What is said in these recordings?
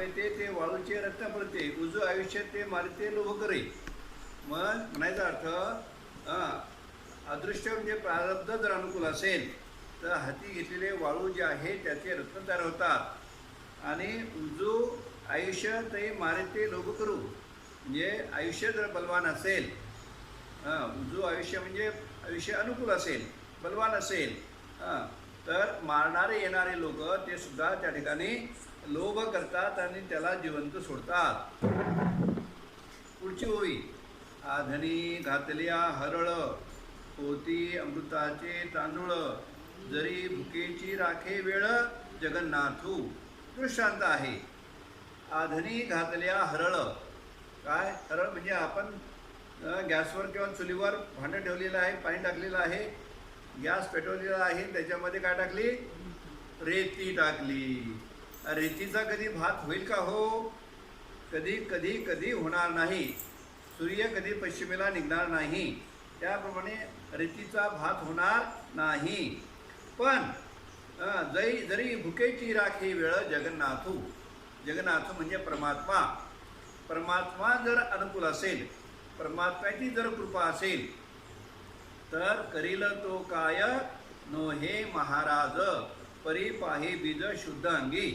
आपयते ते वाळूचे रत्न पडते, उजू आयुष्य ते मारिते लोभ करे. मग म्हणायचा अर्थ अदृश्य म्हणजे प्रारब्ध जर अनुकूल असेल तर हाती घेतलेले वाळू जे आहे त्याचे रत्न तयार होतात. आणि उजू आयुष्य ते मारिते लोभ करू म्हणजे आयुष्य जर बलवान असेल, उजू आयुष्य म्हणजे आयुष्य अनुकूल असेल, बलवान असेल, तर मारणारे येणारे लोक ते सुद्धा त्या ठिकाणी लोभ करतात आणि त्याला जिवंत सोडतात. पुढची ओळी, आधनी घातल्या हरळ होती अमृताचे तांदूळ, जरी भुकेची राखे वेळ जगन्नाथू. दृष्टांत आहे. आधनी घातल्या हरळ. काय हरळ म्हणजे आपण गॅसवर किंवा चुलीवर भांडं ठेवलेलं आहे, पाणी टाकलेलं आहे, गॅस पेटवलेला आहे, त्याच्यामध्ये काय टाकली, रेती टाकली. रेतीचा कधी भात होईल का हो? कधी कधी कधी होणार नाही. सूर्य कधी पश्चिमेला निघणार नाही, त्याप्रमाणे रेतीचा भात होणार नाही. पण जरी भुकेची राखी वेळ जगन्नाथू. जगन्नाथ म्हणजे परमात्मा. परमात्मा जर अनुकूल असेल, परमात्म्याची जर कृपा असेल तर करील तो काय नो हे महाराज, परी पाही बीज शुद्ध अंगी.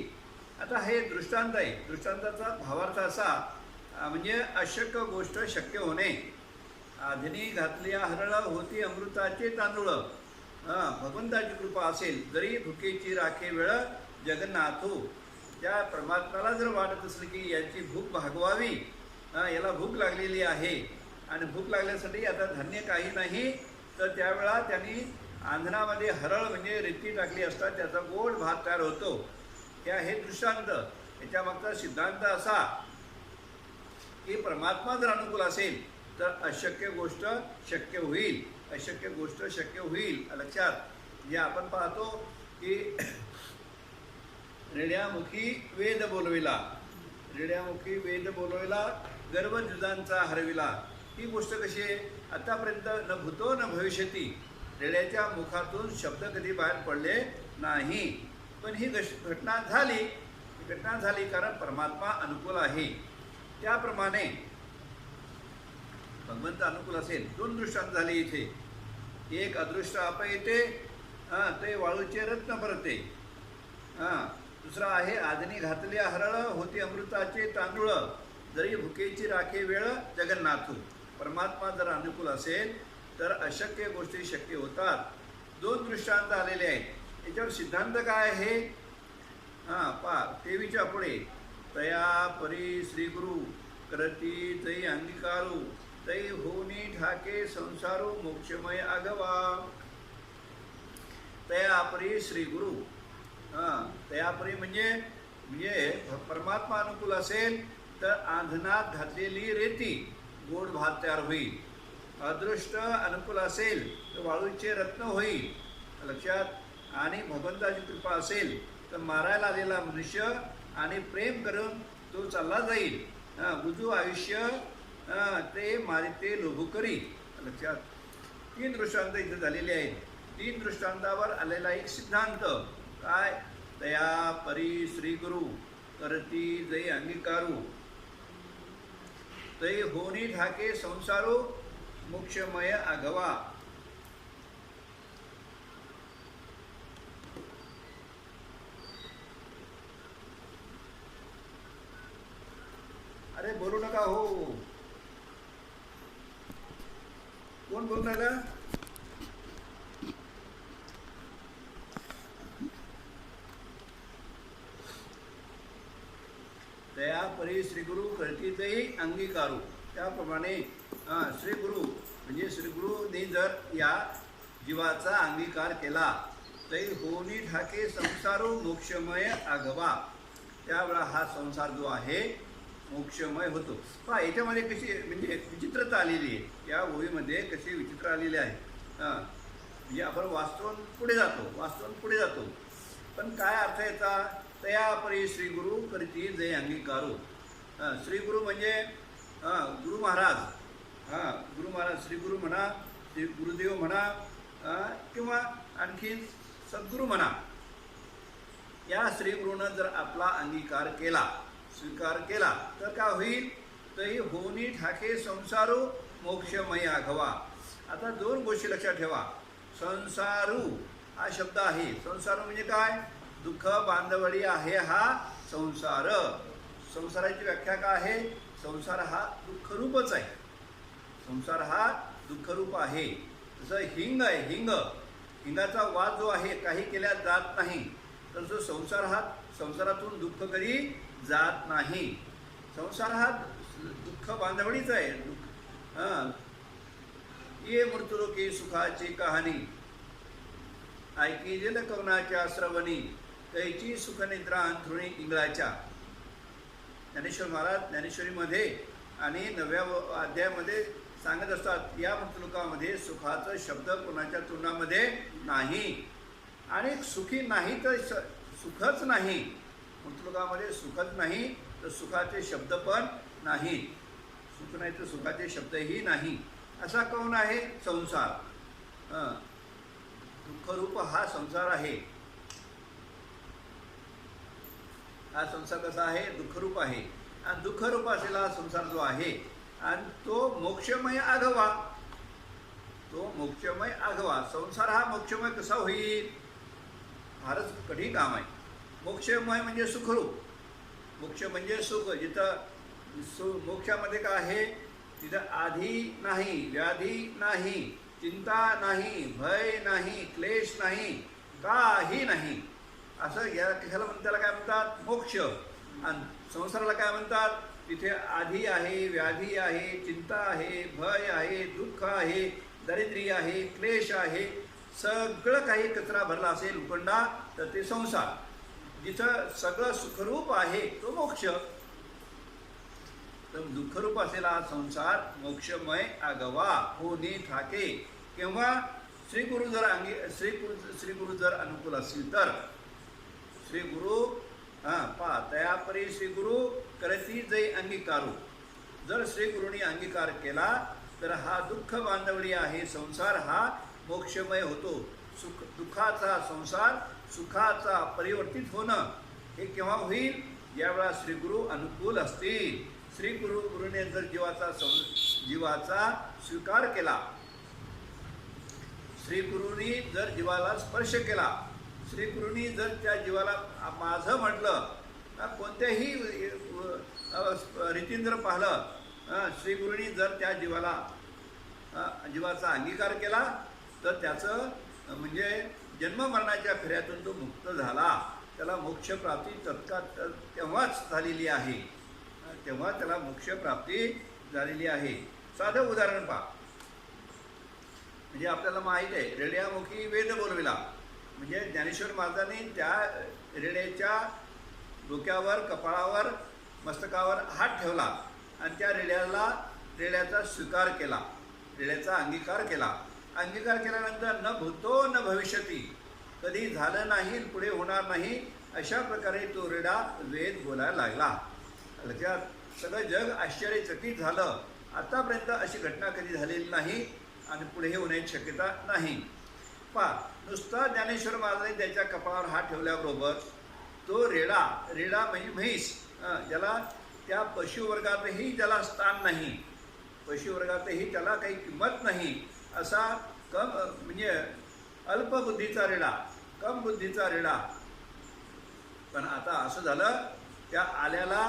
आता हे दृष्टांत आहे. दृष्टांताचा भावार्थ असा म्हणजे अशक्य गोष्ट शक्य होणे. आधनी घातल्या हरळ होती अमृताचे तांदूळ. भगवंताची कृपा असेल, जरी भुकेची राखे वेळ जगन्नाथू. त्या परमात्म्याला जर वाटत असेल की याची भूक भागवावी, याला भूक लागलेली आहे आणि भूक लागल्यासाठी आता धान्य काही नाही, तर त्यावेळा त्यांनी आंधणामध्ये हरळ म्हणजे रेती टाकली असता त्याचा गोड भात तयार होतो. हे दृष्टांत. याच्या मागचा सिद्धांत असा की परमात्मा जर अनुकूल असेल तर अशक्य गोष्ट शक्य होईल, अशक्य गोष्ट शक्य होईल. लक्षात जे आपण पाहतो की रेड्यामुखी वेद बोलविला, रेड्यामुखी वेद बोलविला, गर्वजुजांचा हरविला. ही गोष्ट कशी आहे? आतापर्यंत न भूतो न भविष्यती रेड्याच्या मुखातून शब्द कधी बाहेर पडले नाही, पण ही घटना झाली कारण परमात्मा अनुकूल आहे. त्याप्रमाणे भगवंत अनुकूल असेल. दोन दृष्टांत झाले इथे. एक अदृष्ट अपयते ते वाळूचे रत्न परते. दुसरा आहे आधनी घातल्या हरळ होती अमृताचे तांदूळ, जरी भुकेची राखे वेळ जगन्नाथू. परमात्मा जर अनुकूल असेल तर अशक्य गोष्टी शक्य होतात. दोन दृष्टांत आलेले आहेत. याच्यावर सिद्धांत काय आहे? पा तेवीच्या पुढे, तया परी श्रीगुरु करती तै अंगीकारू, तै होनी ठाके संसारू मोक्षमय आगवा. तयापरी श्रीगुरु. तयापरी म्हणजे परमात्मा अनुकूल असेल तर आंधणात घातलेली रेती गोड भात तयार होईल. अदृष्ट अनुकूल असेल तर वाळूचे रत्न होईल. लक्षात. आणि भगवंताची कृपा असेल तर मारायला आलेला मनुष्य आणि प्रेम करून तो चालला जाईल. उजू आयुष्य ते मारिते लोभ करी. लक्षात. तीन दृष्टांत इथे झालेले आहेत. तीन दृष्टांतावर आलेला एक सिद्धांत काय? तया परी श्रीगुरु करती जय अंगीकारू, तै होनी ठाके संसारो मोक्षमय आगवा. अरे बोलू नका हो. कोण बोलू नका? तया परी श्रीगुरु करतीतही अंगीकारू. त्याप्रमाणे श्रीगुरु म्हणजे श्रीगुरूने जर या जीवाचा अंगीकार केला तै होनी ठाके संसारो मोक्षमय आगवा. त्यावेळा हा संसार जो आहे मोक्षमय होतो. पहा याच्यामध्ये कशी म्हणजे विचित्रता आलेली आहे. या ओळीमध्ये कशी विचित्र आलेली आहे. म्हणजे आपण वास्तवून पुढे जातो. पण काय अर्थ याचा? तया परी श्रीगुरु करती जय अंगीकारू. श्रीगुरु म्हणजे गुरु महाराज. गुरु महाराज श्रीगुरु म्हणा, श्री गुरुदेव म्हणा, किंवा आणखी सद्गुरू म्हणा. या श्रीगुरूनं जर आपला अंगीकार केला, स्वीकार केला तर काय होईल, तरी होनी ठाके संसारू मोक्षमय आघवा. आता दोन गोष्टी लक्षात ठेवा. संसारू हा शब्द आहे. संसार म्हणजे काय, दुःख बांधवडी आहे हा संसार. संसाराची व्याख्या काय आहे, संसार हा दुःखरूपच आहे. संसार हा दुःखरूप आहे. जसं हिंग आहे, हिंगाचा वाद जो आहे काही केल्या जात नाही, तर जो संसार हा संसारातून दुःख कधी जात नाही. संसार हा दुःख बांधवडीच आहे. ये मृत्युलोकी सुखाची कहाणी ऐकी जल कवनाच्या श्रवणी, कैची सुखनिद्रा अंथरुणी इंगळाच्या. ज्ञानेश्वर महाराज ज्ञानेश्वरीमध्ये आणि 9व्या अध्यायामध्ये सांगत असतात, या मृत्युलोकामध्ये सुखाचा शब्द कोणाच्या तोंडामध्ये नाही. आणि सुखी नाही तर सुखच नाही. मृत्युलोकामध्ये सुखच नाही तर सुखाचे शब्द पण नाही. सुख नाही तर सुखाचे शब्दही नाही. असा कोण आहे, संसार. दुःखरूप हा संसार आहे. हा संसार कसा आहे, दुःखरूप आहे. आणि दुःखरूप असलेला हा संसार जो आहे आणि तो मोक्षमय आघवा. तो मोक्षमय आघवा. संसार हा मोक्षमय कसा होईल, फारच कठीण काम आहे. मोक्षमय म्हणजे सुखरूप. मोक्ष म्हणजे सुख. जिथं मोक्षामध्ये काय आहे, तिथं आधी नाही, व्याधी नाही, चिंता नाही, भय नाही, क्लेश नाही, काही नाही. असं या कशाला त्याला काय म्हणतात, मोक्ष. आणि संसाराला काय म्हणतात, तिथे आधी आहे, व्याधी आहे, चिंता आहे, भय आहे, दुःख आहे, दारिद्र्य आहे, क्लेश आहे, सगळं काही कचरा भरला असेल उकंडा, तर ते संसार. जिथं सगळं सुखरूप आहे तो मोक्ष. तर दुःखरूप असलेला संसार मोक्षमय आगवा होनी ठाके. किंवा श्री गुरु जर अनुकूल असतील तर. श्री गुरु तयापरी श्री गुरु करती जै अंगीकारू. जर श्री गुरुनी अंगीकार केला तर हा दुःख बांधवडी आहे संसार हा मोक्षमय होतो. दुःखाचा संसार सुखाचा परिवर्तित होणं हे केव्हा होईल, यावेळा श्री गुरु अनुकूल असतील. श्री गुरुने जर जीवाचा स्वीकार केला, श्री गुरुनी जर जीवाला स्पर्श केला, श्री गुरुनी जर त्या जीवाला माझं म्हटलं, कोणत्याही रीतीने जर पाहिलं, श्री गुरुनी जर त्या जीवाचा अंगीकार केला तर त्याचं म्हणजे जन्म मरणाच्या फेऱ्यातून तो मुक्त झाला. त्याला मोक्षप्राप्ती तत्काळ तेव्हाच झालेली आहे. तेव्हा त्याला मोक्षप्राप्ती झालेली आहे. साधं उदाहरण पहा. म्हणजे आपल्याला माहीत आहे, रेड्यामुखी वेद बोलविला. म्हणजे ज्ञानेश्वर महाराजांनी त्या रेड्याच्या डोक्यावर, कपाळावर, मस्तकावर हात ठेवला आणि त्या रेड्याचा स्वीकार केला, रेड्याचा अंगीकार केला. अंगीकार केल्यानंतर न भूतो न भविष्यती, कधी झालं नाही, पुढे होणार नाही, अशा प्रकारे तो रेडा वेद बोलायला लागला. त्याच्यात सगळं जग आश्चर्यचकित झालं. आतापर्यंत अशी घटना कधी झालेली नाही आणि पुढे होण्याची शक्यता नाही. नुसता ज्ञानेश्वर महाराजांनी त्याच्या कपाळावर हात ठेवल्याबरोबर तो रेडा म्हणजे म्हैस, ज्याला त्या पशुवर्गातही ज्याला स्थान नाही, पशुवर्गातही त्याला काही किंमत नाही, असा म्हणजे अल्पबुद्धीचा रेडा, कम बुद्धीचा रेडा. पण आता असं झालं, त्या आल्याला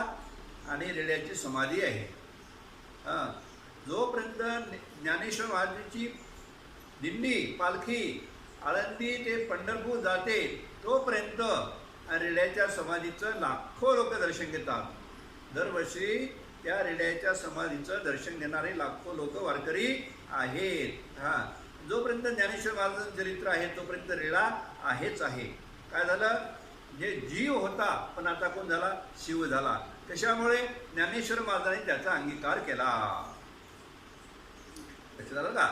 आणि रेड्याची समाधी आहे. जोपर्यंत ज्ञानेश्वर महाराजांची दिंडी पालखी आळंदी ते पंढरपूर जाते तोपर्यंत रेड्याच्या समाधीचं लाखो लोक दर्शन घेतात. दरवर्षी त्या रेड्याच्या समाधीचं दर्शन घेणारे लाखो लोक वारकरी आहेत. जोपर्यंत ज्ञानेश्वर महाराजांचं चरित्र आहे तोपर्यंत रेडा आहेच आहे. काय झालं, जे जीव होता पण आता कोण झाला, शिव झाला. कशामुळे, ज्ञानेश्वर महाराजांनी त्याचा अंगीकार केला. लक्षात झालं का.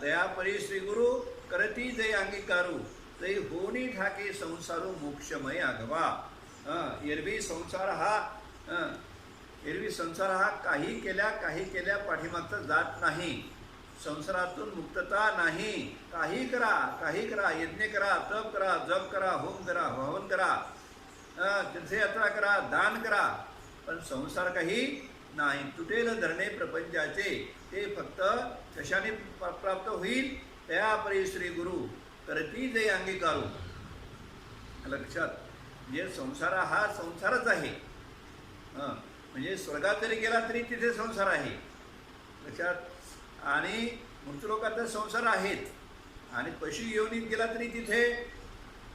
तयापरी श्री गुरु करती जय अंगीकारू, तै होनी ठाके संसारू मोक्षमय आघवा. एरवी संसार हा काही केल्या पाठीमागचा जात नाही. संसारातून मुक्तता नाही. काही करा, यज्ञ करा, तप करा, जप करा, होम करा, हवन करा, तीर्थयात्रा करा, दान करा, पण संसार काही नाही. तुटेल धरणे प्रपंचाचे, ते फक्त कशाने प्राप्त होईल? तयापरी श्री गुरु करती जे अंगीकारू. लक्षात, म्हणजे संसार हा संसारच आहे. म्हणजे स्वर्गात जरी गेला तरी तिथे संसार आहे. लक्षात. आणि मृत्यूलोकात संसार आहेत, आणि पशु योनीत गेला तरी तिथे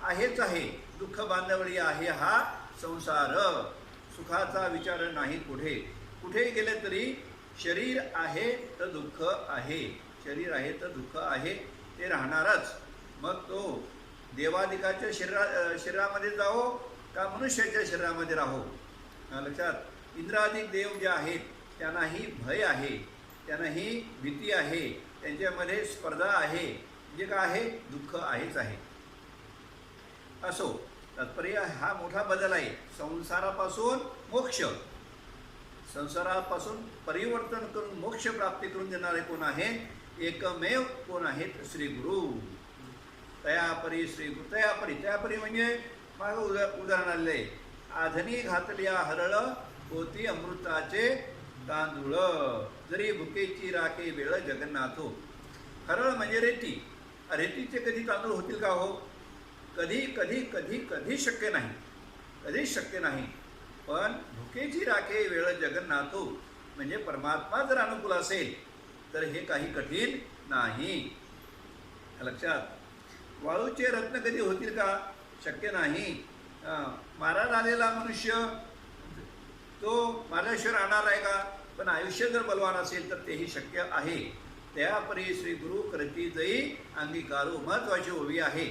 आहेच आहे. दुःख बांधवळी आहे हा संसार. सुखाचा विचार नाही कुठे. कुठे गेले तरी शरीर आहे तर दुःख आहे. शरीर आहे तर दुःख आहे, ते राहणारच. मग तो देवादिकाच्या शरीरामध्ये जावो का मनुष्याच्या शरीरामध्ये राहो. लक्षात. इंद्रादिक देव जे आहेत त्यांनाही भय आहे, त्यांनाही भीती आहे, त्यांच्यामध्ये स्पर्धा आहे. म्हणजे काय आहे? दुःख आहेच आहे. असो, तात्पर्य हा मोठा बदल आहे. संसारापासून मोक्ष, संसारापासून परिवर्तन करून मोक्ष प्राप्ती करून देणारे कोण आहे? एकमेव कोण आहेत? श्री गुरु. तयापरी श्री गुरु. तयापरी म्हणजे मागं उदाहरण आलेलं आहे. आधनी घातल्या हरळ होती अमृताचे तांदूळ, जरी भुकेची राखे वेळ जगन्नाथो. हरळ म्हणजे रेती. रेतीचे कधी तांदूळ होतील का हो? कधी कधी कधी कधी शक्य नाही, कधीच शक्य नाही. पण भुकेची राखे वेळ जगन्नाथो म्हणजे परमात्मा जर अनुकूल असेल तर हे काही कठीण नाही. लक्षात. वाळूचे रत्न कधी होतील का? शक्य नाही. मारा झालेला मनुष्य तो मारल्याशिवाय राहणार आहे का? पण आयुष्य जर बलवान असेल तर तेही शक्य आहे. त्यापरी श्री गुरु करती जई अंगीकारू. महत्वाची ओवी आहे.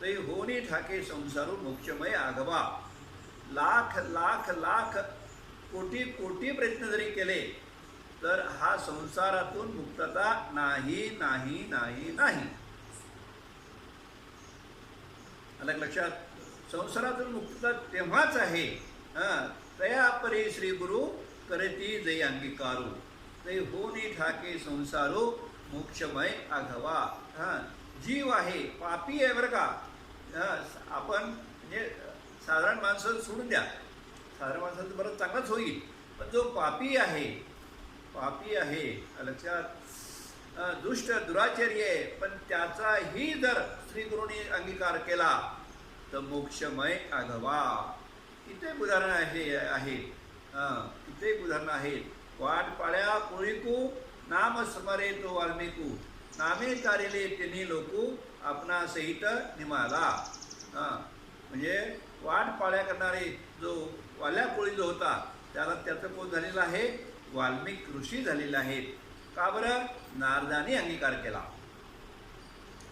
तै होनी ठाके संसारू मोक्षमय आगवा. लाख लाख लाख कोटी कोटी प्रयत्न जरी केले तर हा संसारातून मुक्तता नाही नाही नाही नाही. अलग लक्षात. संसारातून मुक्तता तेव्हाच आहे. तयापरी श्री गुरु करती जय अंगीकारू. ते होनी ठाके संसारो मोक्षमय आघवा. जीव आहे, पापी आहे बरं का. आपण म्हणजे साधारण माणसं सोडून द्या, साधारण माणसाचं बरं चांगलंच होईल. पण जो पापी आहे, पापी आहे, लक्षात, दुष्ट दुराचारी आहे, पण त्याचाही जर श्रीगुरूंनी अंगीकार केला तर मोक्षमय आघवा. कित्येक उदाहरणं आहेत. कित्येक उदाहरणं आहेत. वाट पाळ्या कोळीकू नाम स्मरे तो वाल्मिकू. नामे तारिले तिन्ही लोकू आपणा सहित निमाला. म्हणजे वाट पाळ्या करणारे जो वाल्या कोळी जो होता त्याला त्याचं पोत झालेलं आहे, वाल्मिक ऋषी झालेले आहेत. का बरं? नारदानी अंगीकार केला,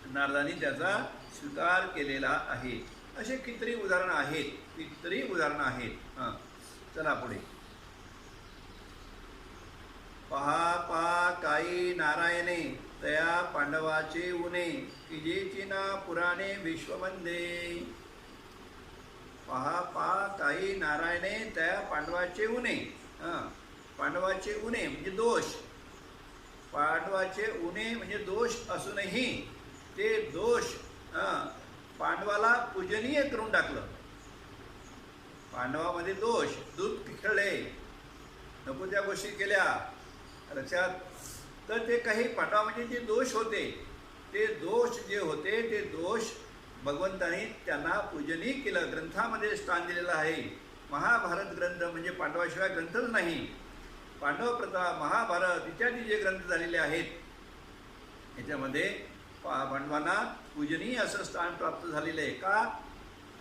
नारदानी त्याचा स्वीकार केलेला आहे. असे कितीतरी उदाहरणं आहेत, कितीतरी उदाहरणं आहेत. चला पुढे. पहा पहा काही नारायणे तया पांडवाचे उणे, किजेची ना पुराणे विश्ववंदे. पहा पहा काही नारायणे तया पांडवाचे उणे. पांडवाचे उणे म्हणजे दोष. पांडवाचे उणे म्हणजे दोष असूनही ते दोष पांडवाला पूजनीय करून टाकलं. पांडवामध्ये दोष, दूध खेळले, नको त्या गोष्टी केल्या. लक्षात. तर ते काही पांडवामध्ये जे दोष होते, ते दोष जे होते ते दोष भगवंतांनी त्यांना पूजनीय केलं. ग्रंथामध्ये स्थान दिलेलं आहे. महाभारत ग्रंथ म्हणजे पांडवाशिवाय ग्रंथच नाही. पांडव प्रथा, महाभारत इत्यादी जे ग्रंथ झालेले आहेत याच्यामध्ये पांडवांना पूजनीय असं स्थान प्राप्त झालेलं आहे. का?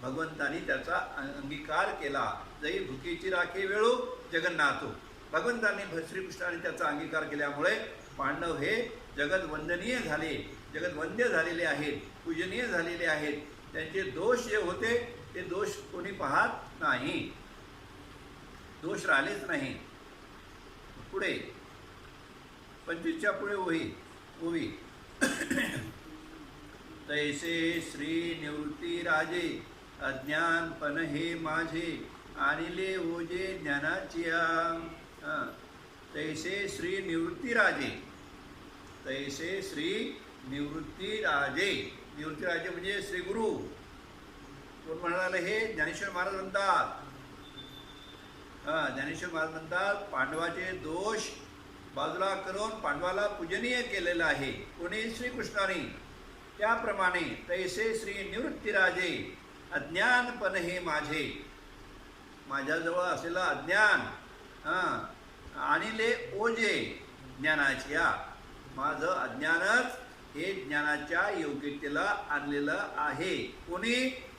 भगवंतांनी त्याचा अंगीकार केला. जई भुकेची राखे वेळू जगन्नाथो. भगवंतांनी श्रीकृष्णाने त्याचा अंगीकार केल्यामुळे पांडव हे जगदवंदनीय झाले, जगदवंद्य झालेले आहेत, पूजनीय झालेले आहेत. त्यांचे दोष जे होते ते दोष कोणी पाहत नाही, दोष राहिलेच नाही. पुढे 25च्या पुढे ओवी. तैसे श्री निवृत्ती राजे अज्ञानपण हे माझे, आणले ओजे ज्ञानाचिया. तैसे श्री निवृत्ती राजे. तैसे श्री निवृत्ती राजे. निवृत्ती राजे म्हणजे श्री गुरु. कोण म्हणाले? हे ज्ञानेश्वर महाराज म्हणतात. ज्ञानेश्वर महाराज म्हणतात पांडवाचे दोष बाजूला करून पांडवाला पूजनीय केलेलं आहे कोणी श्रीकृष्णाने. त्याप्रमाणे तैसे श्री निवृत्तीराजे अज्ञानपण हे माझे, माझ्याजवळ असलेलं अज्ञान आणिले ओझे ज्ञानाच्या, माझं अज्ञानच हे ज्ञानाच्या योग्यतेला आणलेलं आहे कोणी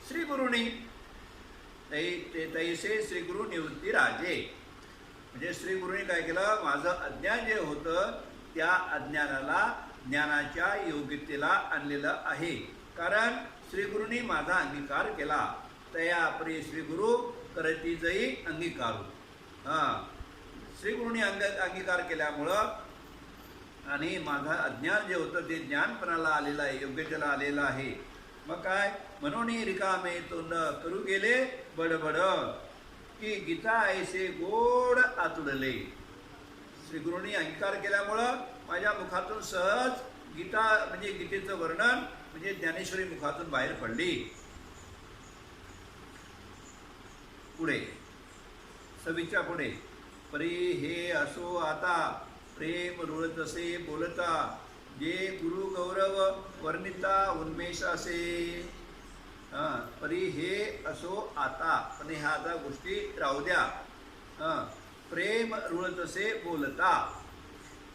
श्रीगुरुनी. तैसे श्रीगुरु निवृत्ती राजे म्हणजे श्रीगुरुनी काय केलं, माझं अज्ञान जे होतं त्या अज्ञानाला ज्ञानाच्या योग्यतेला आणलेलं आहे. कारण श्रीगुरुनी माझा अंगीकार केला. तया परी श्रीगुरु करती जई अंगीकारू. श्रीगुरुनी अंगीकार केल्यामुळं आणि माझा अज्ञान जे होतं ते ज्ञानपणाला आलेलं आहे, योग्यतेला आलेलं आहे. मग काय म्हणून रिकामे तोंड करू गेले बडबड की गीता ऐसे गोड आतुडले. श्रीगुरुनी अंगीकार केल्यामुळं माझ्या मुखातून सहज गीता म्हणजे गीतेचं वर्णन म्हणजे ज्ञानेश्वरी मुखातून बाहेर पडली. पुढे 26च्या पुढे परी हे असो आता प्रेम रुळतसे बोलता जे गुरु गौरव वर्णिता उन्मेष असे. परी हे असो आता पण ह्या आता गोष्टी राहू द्या. प्रेम रुळतसे बोलता,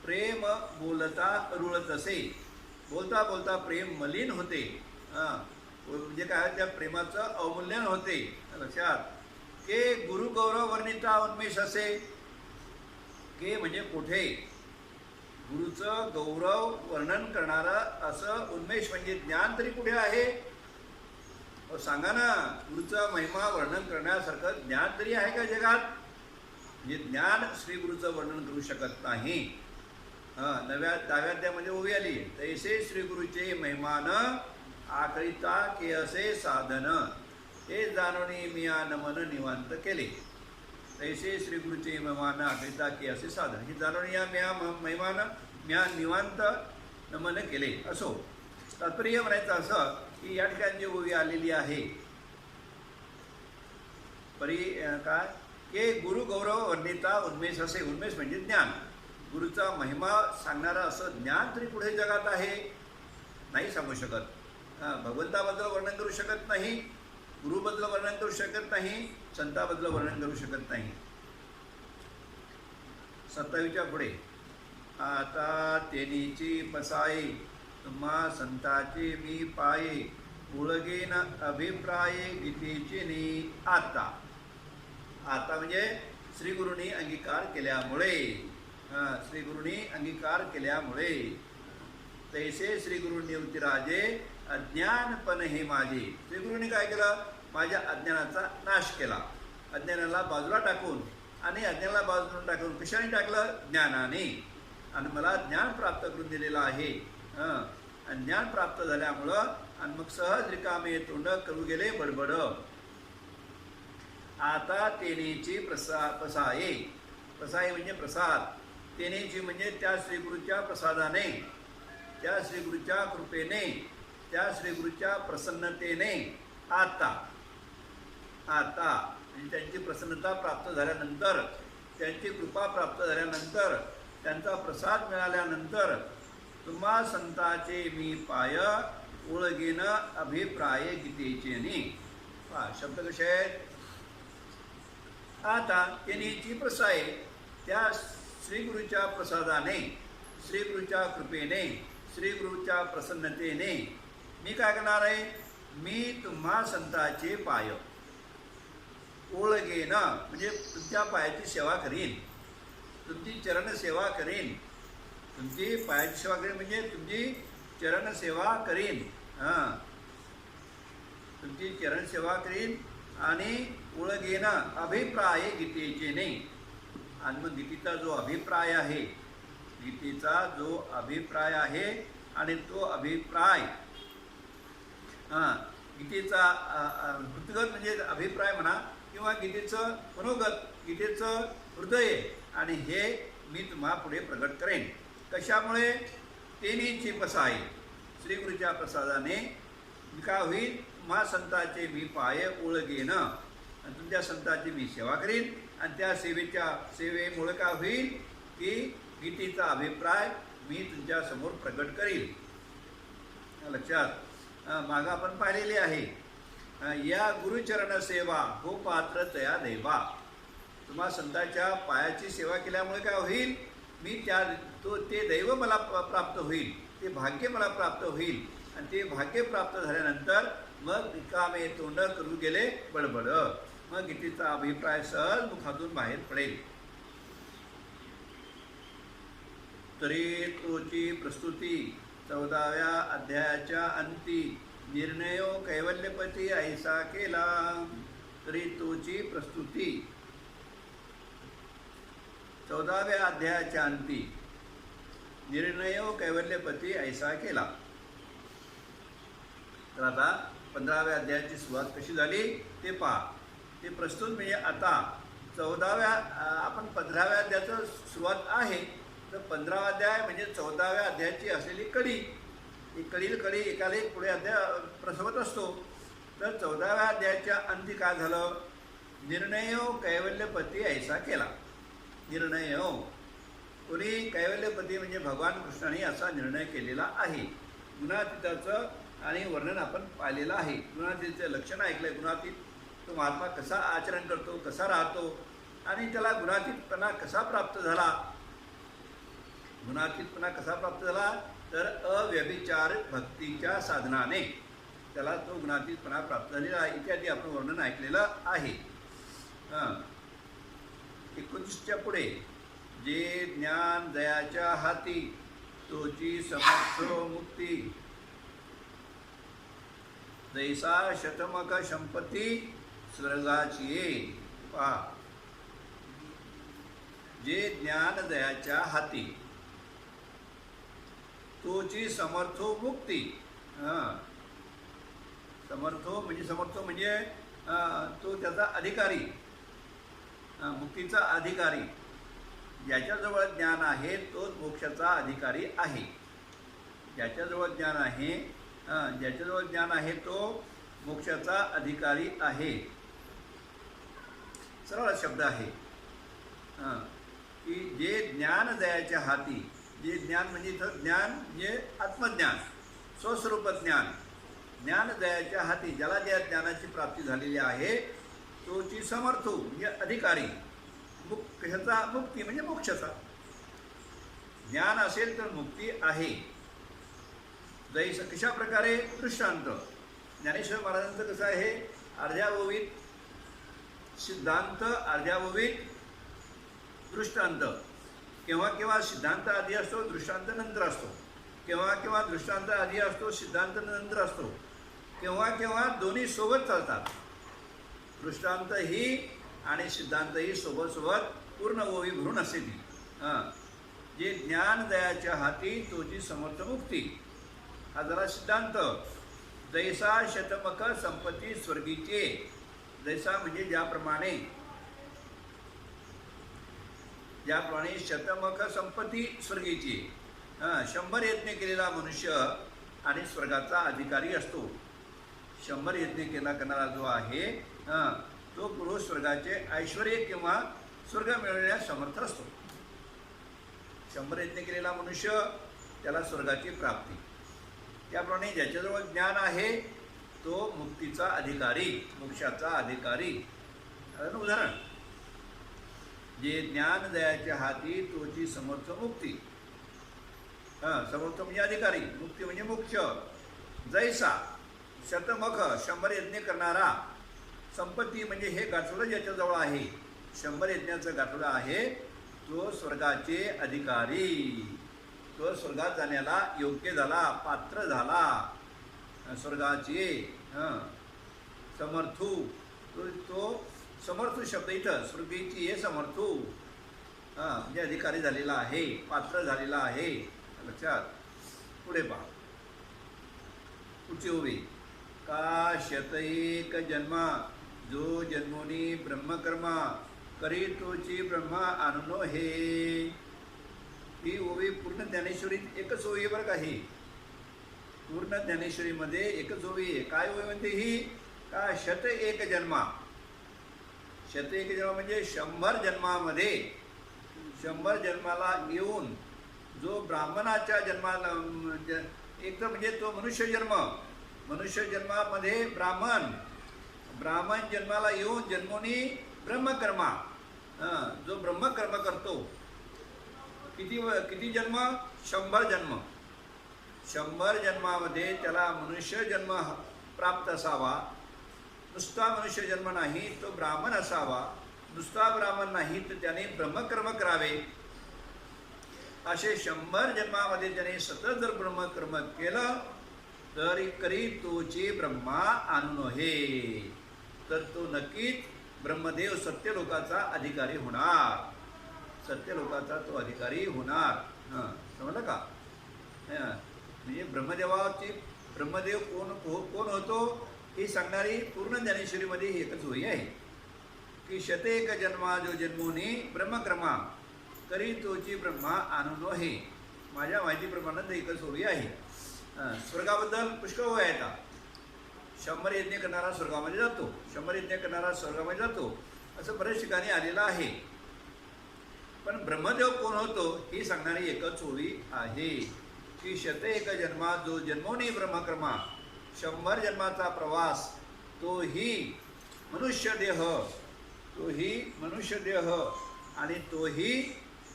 प्रेम बोलता रुळतसे, बोलता बोलता प्रेम मलिन होते. म्हणजे काय त्या प्रेमाचं अवमूल्यन होते. लक्षात के गुरु गौरव वर्णिता उन्मेष असे. के म्हणजे कुठे गुरुचं गौरव वर्णन करणारं असं उन्मेष म्हणजे ज्ञान तरी कुठे आहे. सांगा ना, गुरुचा महिमा वर्णन करण्यासारखं ज्ञान तरी आहे का जगात. म्हणजे ज्ञान श्री गुरुचं वर्णन करू शकत नाही. डाव्या अध्यायामध्ये ओवी आली तैसे श्री गुरुचे महिमान आकळिता के असे साधन हे जाणवणी मिया नमन निवांत केले. तैसे श्री गुरुचे महिमान आकळिता के असे साधन ही जाणवणी या म्या महिमान म्या निवांत नमन केले. असो तात्पर्य म्हणायचं असं की या ठिकाणी जी ओवी आलेली आहे परी काय के गुरु गौरव वर्णिता उन्मेष असे. उन्मेष म्हणजे ज्ञान, गुरुचा महिमा सांगणारा असं ज्ञान तरी पुढे जगात आहे नाही सांगू शकत. भगवंताबद्दल वर्णन करू शकत नाही, गुरुबद्दल वर्णन करू शकत नाही, संताबद्दल वर्णन करू शकत नाही. 27च्या पुढे आता तेनीची पसाये तुम्हा संताचे मी पाये उळगेन अभिप्राये गीतेची नी. आता आता म्हणजे श्रीगुरुनी अंगीकार केल्यामुळे, श्रीगुरुनी अंगीकार केल्यामुळे तैसे श्रीगुरु निवृत्तीराजे अज्ञानपण हे माझे. श्रीगुरुनी काय केलं, माझ्या अज्ञानाचा नाश केला. अज्ञानाला बाजूला टाकून आणि अज्ञानाला बाजूला टाकून कशाने टाकलं, ज्ञानाने. आणि मला ज्ञान प्राप्त करून दिलेलं आहे. आणि ज्ञान प्राप्त झाल्यामुळं आणि मग सहज रिकामे तोंड करू गेले बडबड. आता तेनेची पसाये, पसाये म्हणजे प्रसाद, तेनेची म्हणजे त्या श्रीगुरूच्या प्रसादाने, त्या श्रीगुरूच्या कृपेने, त्या श्रीगुरूच्या प्रसन्नतेने. आता आता म्हणजे त्यांची प्रसन्नता प्राप्त झाल्यानंतर, त्यांची कृपा प्राप्त झाल्यानंतर, त्यांचा प्रसाद मिळाल्यानंतर तुम्हा संताचे मी पाय ओळगेन अभिप्राय गीतेचे नी. शब्द कसे आहेत. आता तेनीची प्रसाये त्या श्रीगुरूच्या प्रसादाने, श्रीगुरूच्या कृपेने, श्रीगुरूच्या प्रसन्नतेने मी काय करणार आहे, मी तुम्हा संताचे पाय ओळगेन म्हणजे तुमच्या पायाची सेवा करीन, तुमची चरण सेवा करीन. तुमची पायाची सेवा करीन म्हणजे तुमची चरण सेवा करीन. तुमची चरण सेवा करीन आणि ओळगेन अभिप्राय गीतेचे नाही. आणि मग गीतेचा जो अभिप्राय आहे, गीतेचा जो अभिप्राय आहे आणि तो अभिप्राय गीतेचा हृदगत म्हणजे अभिप्राय म्हणा किंवा गीतेचं मनोगत, गीतेचं हृदय, आणि हे मी तुम्हा पुढे प्रगट करेन. कशामुळे, तेनीची पसाई श्रीगुरूच्या प्रसादाने काय होईल, महासंताचे मी पाय ओळगेन. आणि तुमच्या संतांची मी सेवा करीन आणि त्या सेवेमुळे काय होईल की गीतेचा अभिप्राय मी तुमच्यासमोर प्रकट करील. लक्षात मागं आपण पाहिलेले आहे. या गुरुचरण सेवा हो पात्र तया देवा. तुम्हा संतांच्या पायाची सेवा केल्यामुळे काय होईल, मी ते दैव मला प्राप्त होईल, ते भाग्य मला प्राप्त होईल. आणि ते भाग्य प्राप्त झाल्यानंतर मग रिकामे तोंड करू गेले बडबड. मग गीतेचा अभिप्राय सहज मुखातून बाहेर पडेल. तरी तोची प्रस्तुती 14व्या अध्यायाच्या अंती निर्णयो कैवल्यपती ऐसा केला. तरी तोची प्रस्तुती 14व्या अध्यायाच्या अंती निर्णयो कैवल्यपती ऐसा केला. तर आता 15व्या अध्यायाची सुरुवात कशी झाली ते पहा. ते प्रस्तुत म्हणजे आता 14व्या आपण 15व्या अध्यायाचं सुरुवात आहे. तर 15वा अध्याय म्हणजे 14व्या अध्यायाची असलेली कडी. ही कडी एकाला एक पुढे अध्याय प्रसवत असतो. तर 14व्या अध्यायाच्या अंती काय झालं, निर्णयो कैवल्यपती ऐसा केला. निर्णयो कोणी कैवल्यपती म्हणजे भगवान कृष्णाने असा निर्णय केलेला आहे. गुणातीताचं आणि वर्णन आपण पाहिलेलं आहे. गुणातीताचे लक्षण ऐकलंय. गुणातीत तो महात्मा कसा आचरण करतो, कसा राहतो आणि त्याला गुणातीतपणा कसा प्राप्त झाला. गुणातीतपणा कसा प्राप्त झाला तर अव्यभिचार भक्तीच्या साधनाने त्याला तो गुणातीतपणा प्राप्त झालेला आहे. इत्यादी आपण वर्णन ऐकलेलं आहे. 29च्या पुढे जे ज्ञान दयाच्या हाती तोची समर्थ मुक्ती दैसा शतमक संपत्ती स्वर्गाची ये. पहा, जे ज्ञान दयाच्या हाती तोची समर्थो मुक्ती. समर्थो म्हणजे तो त्याचा अधिकारी, मुक्तीचा अधिकारी. ज्याच्याजवळ ज्ञान आहे तोच मोक्षाचा अधिकारी आहे. ज्याच्याजवळ ज्ञान आहे ज्याच्याजवळ ज्ञान आहे तो मोक्षाचा अधिकारी आहे. सरळ शब्द आहे की जे ज्ञान दयाच्या हाती. जे ज्ञान म्हणजे इथं ज्ञान म्हणजे आत्मज्ञान, स्वस्वरूप ज्ञान. ज्ञान दयाच्या हाती ज्याला ज्या ज्ञानाची प्राप्ती झालेली आहे तोची समर्थो म्हणजे अधिकारी. कशाचा, मुक्ती म्हणजे मोक्षाचा. ज्ञान असेल तर मुक्ती आहे. दैस कशा प्रकारे, दृष्टांत. ज्ञानेश्वर महाराजांचं कसं आहे, अर्ध्यावोवीत सिद्धांत, अर्ध्यावोवीत दृष्टांत. केव्हा केव्हा सिद्धांत आधी असतो, दृष्टांत नंतर असतो. केव्हा केव्हा दृष्टांत आधी असतो, सिद्धांत नंतर असतो. केव्हा केव्हा दोन्ही सोबत चालतात. दृष्टांतही आणि सिद्धांतही सोबत पूर्ण ओवी भरून असते ती. जे ज्ञान दयाच्या हाती तोची समर्थ मुक्ती. हा झाला सिद्धांत. दैसा शतमक संपत्ती स्वर्गीचे. दैसा म्हणजे ज्याप्रमाणे शतमख संपत्ती स्वर्गीची. 100 यज्ञ केलेला मनुष्य आणि स्वर्गाचा अधिकारी असतो. 100 यज्ञ करणारा जो आहे तो पुरुष स्वर्गाचे ऐश्वर किंवा स्वर्ग मिळवण्यास समर्थ असतो. 100 यज्ञ केलेला मनुष्य त्याला स्वर्गाची प्राप्ती. त्याप्रमाणे ज्याच्याजवळ ज्ञान आहे तो मुक्तीचा अधिकारी, मोक्षाचा अधिकारी. उदाहरण, जे ज्ञान दयाच्या हाती तोची समर्थ मुक्ती. समर्थ म्हणजे अधिकारी, मुक्ती म्हणजे मोक्ष. जैसा शतमख 100 यज्ञ करणारा. संपत्ती म्हणजे हे गाठोडं ज्याच्याजवळ आहे, 100 यज्ञाचं गाठोडं आहे, तो स्वर्गाचे अधिकारी. तो स्वर्गात जाण्याला योग्य झाला, पात्र झाला. स्वर्गाचे समर्थू. तो समर्थू शब्द इथं स्वर्गीची हे समर्थू म्हणजे अधिकारी झालेला आहे, पात्र झालेला आहे. लक्षात. पुढे पहा, पुढची उभी. का शतएक जन्मा जो जन्मोनी ब्रह्मकर्मा करी तोची ब्रह्मा आणनो हे. ही ओवी पूर्ण ज्ञानेश्वरीत एकच ओवी बरं का. ही पूर्ण ज्ञानेश्वरीमध्ये एकच ओवी आहे. काय ओवी म्हणते ही, का शत एक जन्मा. शतेक जन्म म्हणजे 100 जन्मामध्ये, 100 जन्माला येऊन जो ब्राह्मणाच्या जन्माला एक तर म्हणजे तो मनुष्य जन्म, मनुष्य जन्मामध्ये ब्राह्मण जन्माला येऊन जन्मोनी ब्रह्मकर्मा, जो ब्रह्मकर्म करतो, किती जन्म? 100 जन्म. 100 जन्मामध्ये त्याला मनुष्य जन्म प्राप्त असावा. नुसता मनुष्य जन्म नाही, तो ब्राह्मण असावा. नुसता ब्राह्मण नाही तर त्याने ब्रह्मकर्म करावे. असे 100 जन्मामध्ये त्याने सतत जर ब्रह्मकर्म केलं तर करी तोची ब्रह्मा आणून हे, तर तो नक्कीच ब्रह्मदेव सत्यलोकाचा अधिकारी होणार. सत्यलोकाचा तो अधिकारी होणार. समजलं का? म्हणजे ब्रह्मदेव कोण होतो ही सांगणारी पूर्ण ज्ञानेश्वरीमध्ये ही एकच होई आहे की शतेक जन्मा जो जन्मोनी ब्रह्मक्रमा करी तोची ब्रह्मा आणून हे. माझ्या माहितीप्रमाणे तर एकच होई आहे. स्वर्गाबद्दल पुष्कळ होय आहेत. 100 यज्ञ करणारा स्वर्गामध्ये जातो, 100 यज्ञ करणारा स्वर्गामध्ये जातो, असं बऱ्याच ठिकाणी आलेलं आहे. पण ब्रह्मदेव कोण होतो ही सांगणारी एकच होई आहे की शतेक जन्मा जो जन्मोनी ब्रह्मकर्मा, 100 जन्माचा प्रवास, तोही मनुष्य देह आणि तोही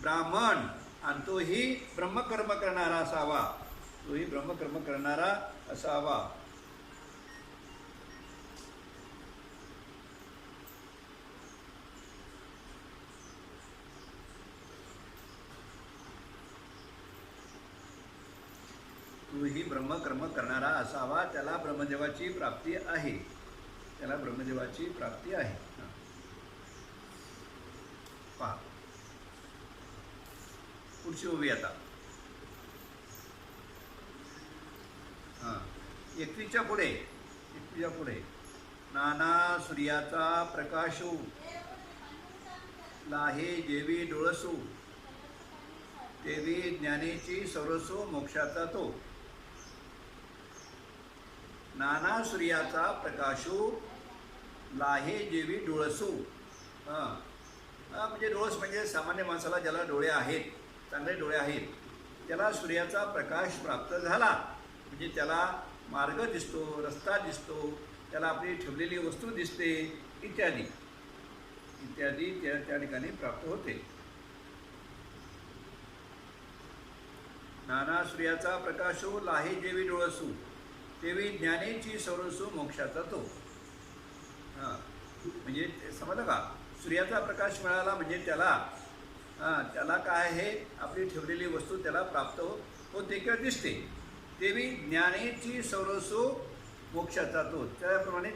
ब्राह्मण आणि तोही ब्रह्मकर्म करणारा असावा. तोही ब्रह्मकर्म करणारा असावा. तोही ब्रह्मकर्म करणारा असावा. त्याला ब्रह्मदेवाची प्राप्ती आहे. त्याला ब्रह्मदेवाची प्राप्ती आहे. पहा पुढची ओवी आता. 21च्या पुढे नाना सूर्याचा प्रकाशू लाहे जेवी डोळसू तेवी ज्ञानेची सरसो मोक्षाचा तो. नाना सूर्याचा प्रकाशू लाहे जेवी डोळसू. म्हणजे डोळस म्हणजे सामान्य माणसाला ज्याला डोळे आहेत, चांगले डोळे आहेत, त्याला सूर्याचा प्रकाश प्राप्त झाला म्हणजे त्याला मार्ग दिसतो, रस्ता दिसतो, त्याला आपली ठेवलेली वस्तू दिसते इत्यादी त्या ठिकाणी प्राप्त होते. नाना सूर्याचा प्रकाशो लाहे जेवी डोळसू तेवी ज्ञानेची सरसू मोक्षाचा तो. म्हणजे समजलं का? सूर्याचा प्रकाश मिळाला म्हणजे त्याला काय आहे, आपली ठेवलेली वस्तू त्याला प्राप्त होते किंवा दिसते. तेवी ज्ञानेची सरसू मोक्षाचा तो. त्याप्रमाणे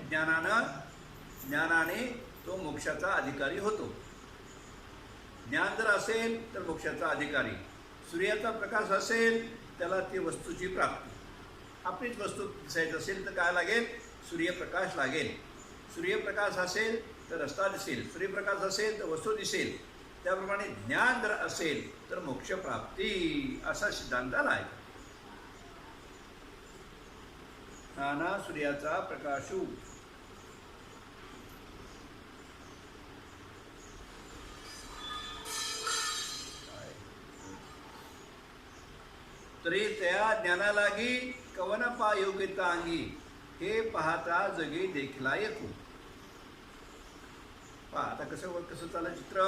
ज्ञानाने तो मोक्षाचा अधिकारी होतो. ज्ञान जर असेल तर मोक्षाचा अधिकारी. सूर्याचा प्रकाश असेल त्याला ती वस्तूची प्राप्ती. आपलीच वस्तू दिसायचं असेल तर काय लागेल? सूर्यप्रकाश लागेल. सूर्यप्रकाश असेल तर रस्ता दिसेल, सूर्यप्रकाश असेल तर वस्तू दिसेल. त्याप्रमाणे ज्ञान जर असेल तर मोक्षप्राप्ती असा सिद्धांत आहे. नाना सूर्याचा प्रकाशू तरी त्या ज्ञाना लागी कवन पा योग्यता अंगी हे पाहता जगी देखला येतो. पहा आता कसं चाललं चित्र.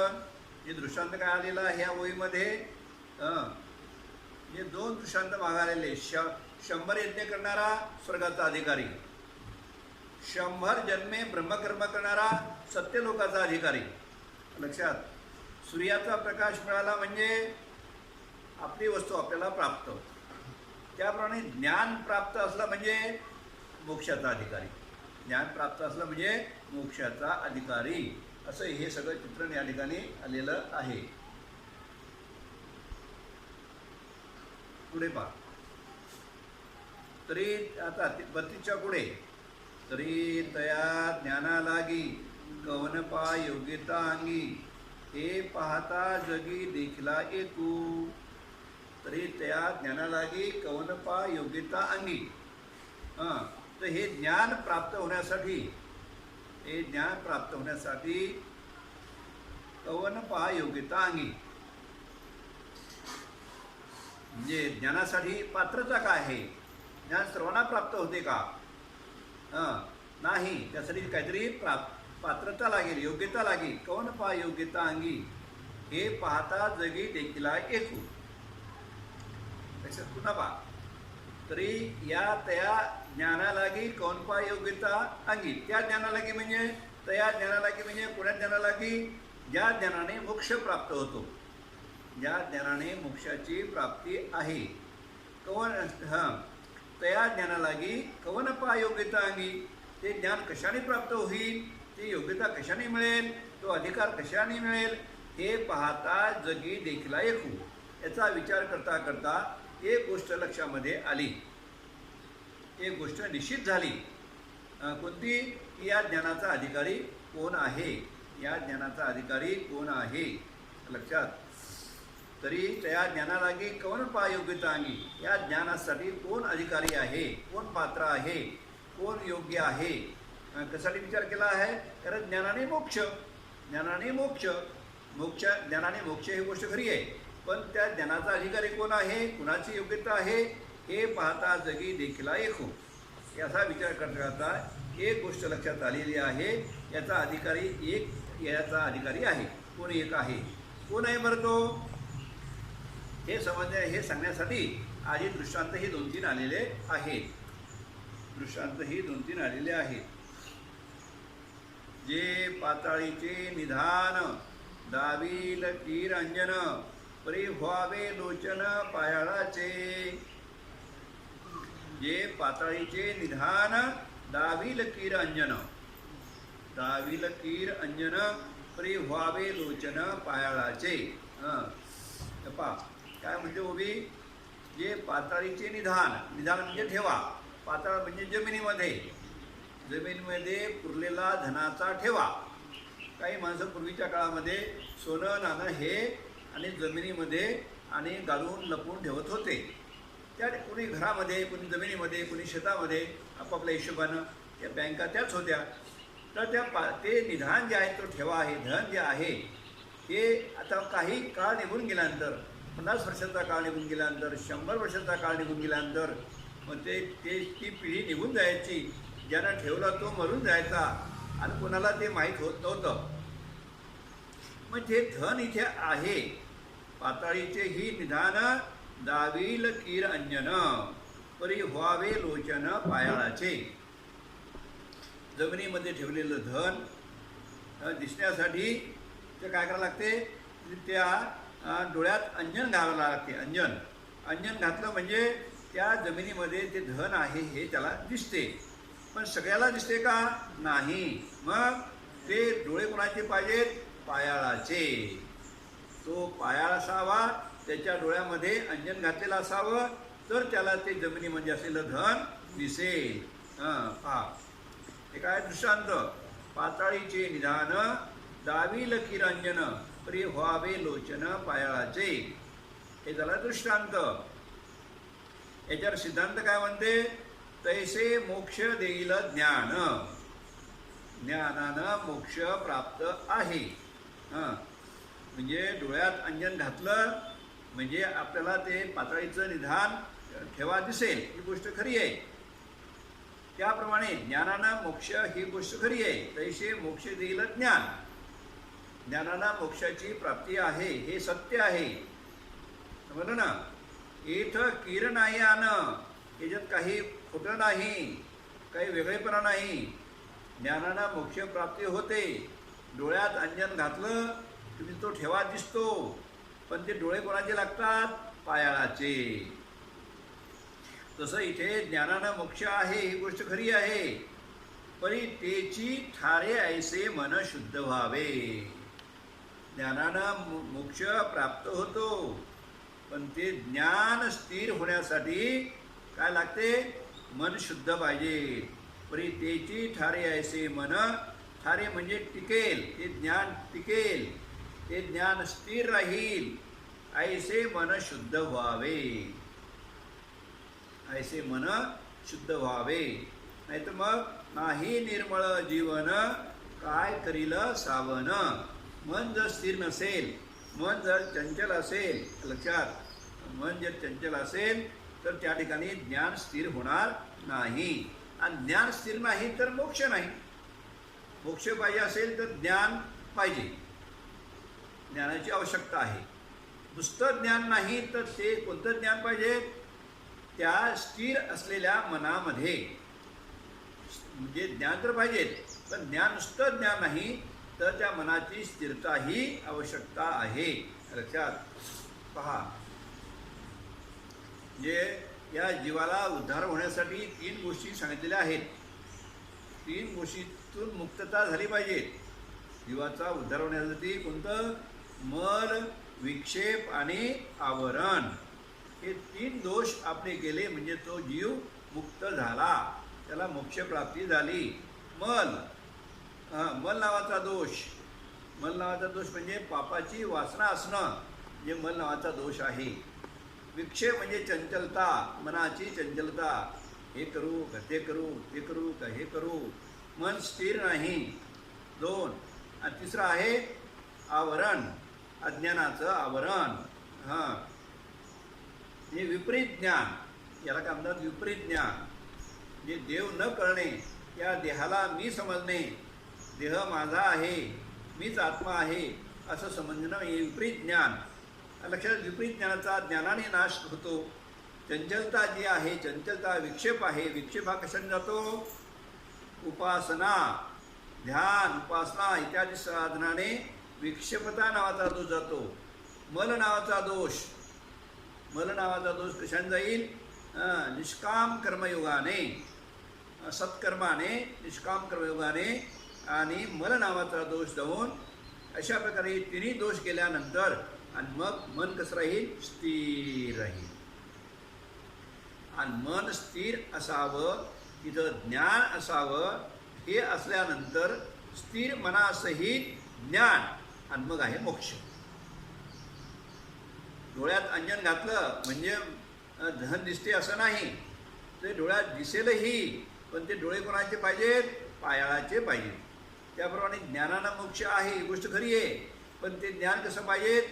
हे दृष्टांत काय आलेला ह्या ओळीमध्ये, हे 2 दृष्टांत मागालेले. 100 यज्ञ करणारा स्वर्गाचा अधिकारी, 100 जन्मे ब्रह्मकर्म करणारा सत्यलोकाचा अधिकारी. लक्षात, सूर्याचा प्रकाश मिळाला म्हणजे आपली वस्तू आपल्याला प्राप्त. त्याप्रमाणे ज्ञान प्राप्त असलं म्हणजे मोक्षाचा अधिकारी. ज्ञान प्राप्त असलं म्हणजे मोक्षाचा अधिकारी. असं हे सगळं चित्रण या ठिकाणी आलेलं आहे. पुढे पहा. तरी आता 32च्या पुढे, तरी तया ज्ञाना लागी कवन पा योग्यता अंगी हे पाहता जगी देखला येतू. तरी त्या ज्ञाना लागी कवन पा योग्यता अंगी. तर हे ज्ञान प्राप्त होण्यासाठी कवन पहा योग्यता अंगी. म्हणजे ज्ञानासाठी पात्रता काय आहे, ज्ञान सर्वांना प्राप्त होते का? नाही, त्यासाठी काहीतरी पात्रता लागेल, योग्यता लागेल. कवन पहा योग्यता अंगी, हे पाहता जगी देखीला एकू. लक्षात पुन्हा पहा. तरी या त्या ज्ञानालागी कवन पहा योग्यता अंगी, त्या ज्ञानालागी म्हणजे त्या ज्ञानालागी म्हणजे कोणत्या ज्ञानालागी? ज्या ज्ञानाने मोक्ष प्राप्त होतो, ज्या ज्ञानाने मोक्षाची प्राप्ती आहे. कवन त्या ज्ञानालागी कवन पहा योग्यता अंगी, ते ज्ञान कशाने प्राप्त होईल, ती योग्यता कशाने मिळेल, तो अधिकार कशाने मिळेल, हे पाहता जगी देखीला एकू. याचा विचार करता करता एक गोष्ट लक्षामध्ये आली, एक गोष्ट निश्चित झाली. कोणती? की या ज्ञानाचा अधिकारी कोण आहे, या ज्ञानाचा अधिकारी कोण आहे. लक्षात. तरी त्या ज्ञानालागी कवन पहा योग्यता अंगी, या ज्ञानासाठी कोण अधिकारी आहे, कोण पात्र आहे, कोण योग्य आहे. कशासाठी विचार केला आहे? कारण ज्ञानाने मोक्ष, ज्ञानाने मोक्ष, ज्ञानाने मोक्ष ही गोष्ट खरी आहे. पण त्या ज्ञानाचा अधिकारी कोण आहे, कुणाची योग्यता आहे, हे पाहता जगी देखीला एकू. याचा विचार करता करता एक गोष्ट लक्षात आलेली आहे, याचा अधिकारी एक, याचा अधिकारी आहे. कोण एक आहे, कोण आहे बरं तो? हे समजणे, हे सांगण्यासाठी आधी दृष्टांत ही 2-3 आलेले आहेत. दृष्टांत ही 2-3 आलेले आहेत. जे पाताळीचे निधान, दावील कीर अंजन, परी व्हावे लोचन पायाळाचे. जे पाताळीचे निधान, दावील कीर अंजन, दावील कीर अंजन, परी व्हावे लोचन पायाळाचे. पा काय म्हणते उभी? जे पाताळीचे निधान, निधान म्हणजे ठेवा, पाताळ म्हणजे जमिनीमध्ये, जमिनीमध्ये पुरलेला धनाचा ठेवा. काही माणसं पूर्वीच्या काळामध्ये सोनं नाणं हे आणि जमिनीमध्ये आणि गाळून लपवून ठेवत होते. त्या कोणी घरामध्ये, कोणी जमिनीमध्ये, कोणी शेतामध्ये, आपापल्या हिशोबानं. त्या बँका त्याच होत्या. तर ते निधान जे आहे, तो ठेवा आहे, धन जे आहे, ते आता काही काळ निघून गेल्यानंतर, 50 वर्षाचा काळ निघून गेल्यानंतर, 100 वर्षाचा काळ निघून गेल्यानंतर मग ती पिढी निघून जायची. ज्यानं ठेवला तो मरून जायचा आणि कोणाला ते माहीत होत नव्हतं. मग ते धन इथे आहे. पाताळीचे ही निधान, दावील कीर अंजन, परी व्हावे लोचन पायाळाचे. जमिनीमध्ये ठेवलेलं धन दिसण्यासाठी ते काय करावं लागते? त्या डोळ्यात अंजन घालावं लागते. अंजन, अंजन घातलं म्हणजे त्या जमिनीमध्ये ते धन आहे हे त्याला दिसते. पण सगळ्याला दिसते का? नाही. मग ते डोळे कोणाचे पाहिजेत? पायाळाचे. तो पायाळ असावा, त्याच्या डोळ्यामध्ये अंजन घातलेलं असावं, तर त्याला ते जमिनीमध्ये असलेलं धन दिसेल. पहा, हे काय दृष्टांत? पाताळीचे निधान, दावील किरांजन, परी व्हावे लोचन पायाळाचे. हे झाला दृष्टांत. याच्यावर सिद्धांत काय म्हणते? तैसे मोक्ष देईल ज्ञान, ज्ञानानं मोक्ष प्राप्त आहे. म्हणजे डोळ्यात अंजन घातलं म्हणजे आपल्याला ते पाताळीचं निधान ठेवा दिसेल, ही गोष्ट खरी आहे. त्याप्रमाणे ज्ञानानं मोक्ष ही गोष्ट खरी आहे. तैसे मोक्ष देईल ज्ञान, ज्ञानानं मोक्षाची प्राप्ती आहे, हे सत्य आहे. समजलं ना? इथं कीर नाही आण, याच्यात काही खोटं नाही, काही वेगळेपणा नाही. ज्ञानानं मोक्ष प्राप्ती होते. डोळ्यात अंजन घातलं तुम्ही तो ठेवा दिसतो, पण ते डोळे कोणाचे लागतात? पायाळाचे. तसं इथे ज्ञानानं मोक्ष आहे ही गोष्ट खरी आहे, परी तेची ठारे ऐसे मन शुद्ध व्हावे. ज्ञानानं मोक्ष प्राप्त होतो, पण ते ज्ञान स्थिर होण्यासाठी काय लागते? मन शुद्ध पाहिजे. परी तेची ठारे ऐसे मन, ठारे म्हणजे टिकेल, ते ज्ञान टिकेल, ते ज्ञान स्थिर राहील. ऐसे मन शुद्ध व्हावे, ऐसे मन शुद्ध व्हावे. नाही तर मग नाही निर्मळ जीवन, काय करील सावन. मन जर स्थिर नसेल, मन जर चंचल असेल, लक्षात, मन जर चंचल असेल तर त्या ठिकाणी ज्ञान स्थिर होणार नाही. आणि ज्ञान स्थिर नाही तर मोक्ष नाही. मोक्ष पाहिजे असेल तर ज्ञान पाहिजे, ज्ञानाची आवश्यकता आहे. नुसतं ज्ञान नाही तर ते कोणतं ज्ञान पाहिजे? त्या स्थिर असलेल्या मनामध्ये, म्हणजे ज्ञान तर पाहिजेत, पण ज्ञान नुसतं ज्ञान नाही तर त्या मनाची स्थिरताही आवश्यकता आहे. लक्षात पहा, म्हणजे या जीवाला उद्धार होण्यासाठी 3 गोष्टी सांगितलेल्या आहेत. 3 गोष्टीतून मुक्तता झाली पाहिजे. जीवाचा उद्धार होण्यासाठी कोणतं? मल, विक्षेप आणि आवरण. हे 3 दोष आपले गेले म्हणजे तो जीव मुक्त झाला, त्याला मोक्षप्राप्ती झाली. मल, मल नावाचा दोष, मल नावाचा दोष म्हणजे पापाची वासना असणं, म्हणजे मल नावाचा दोष आहे. विक्षेप म्हणजे चंचलता, मनाची चंचलता, हे करू का ते करू, ते करू का हे करू, मन स्थिर नाही. 2. आणि तिसरं आहे आवरण, अज्ञानाचं आवरण. हे विपरीत ज्ञान, याला काय म्हणतात? विपरीत ज्ञान. जे देव न कळणे, या देहाला मी समजणे, देह माझा आहे, मीच आत्मा आहे असं समजणं हे विपरीत ज्ञान. लक्षात, विपरीत ज्ञानाचा ज्ञानाने नाश होतो. चंचलता जी आहे, चंचलता विक्षेप आहे. विक्षेप हा कशाने जातो? उपासना, ध्यान, उपासना इत्यादी साधनाने विक्षेपता नावाचा दोष जातो. मल नावाचा दोष, मल नावाचा दोष कशाने जाईल? निष्काम कर्मयोगाने, सत्कर्माने, निष्काम कर्मयोगाने. आणि मल नावाचा दोष जाऊन अशा प्रकारे 3 दोष गेल्यानंतर आणि मग मन कसं राहील? स्थिर राहील. आणि मन स्थिर असावं, तिथं ज्ञान असावं. हे असल्यानंतर स्थिर मनासहित ज्ञान, आणि मग आहे मोक्ष. डोळ्यात अंजन घातलं म्हणजे धन दिसते असं नाही, ते डोळ्यात दिसेलही, पण ते डोळे कोणाचे पाहिजेत? पायाळाचे पाहिजेत. त्याप्रमाणे ज्ञानानं मोक्ष आहे, ही गोष्ट खरी आहे, पण ते ज्ञान कसं पाहिजेत?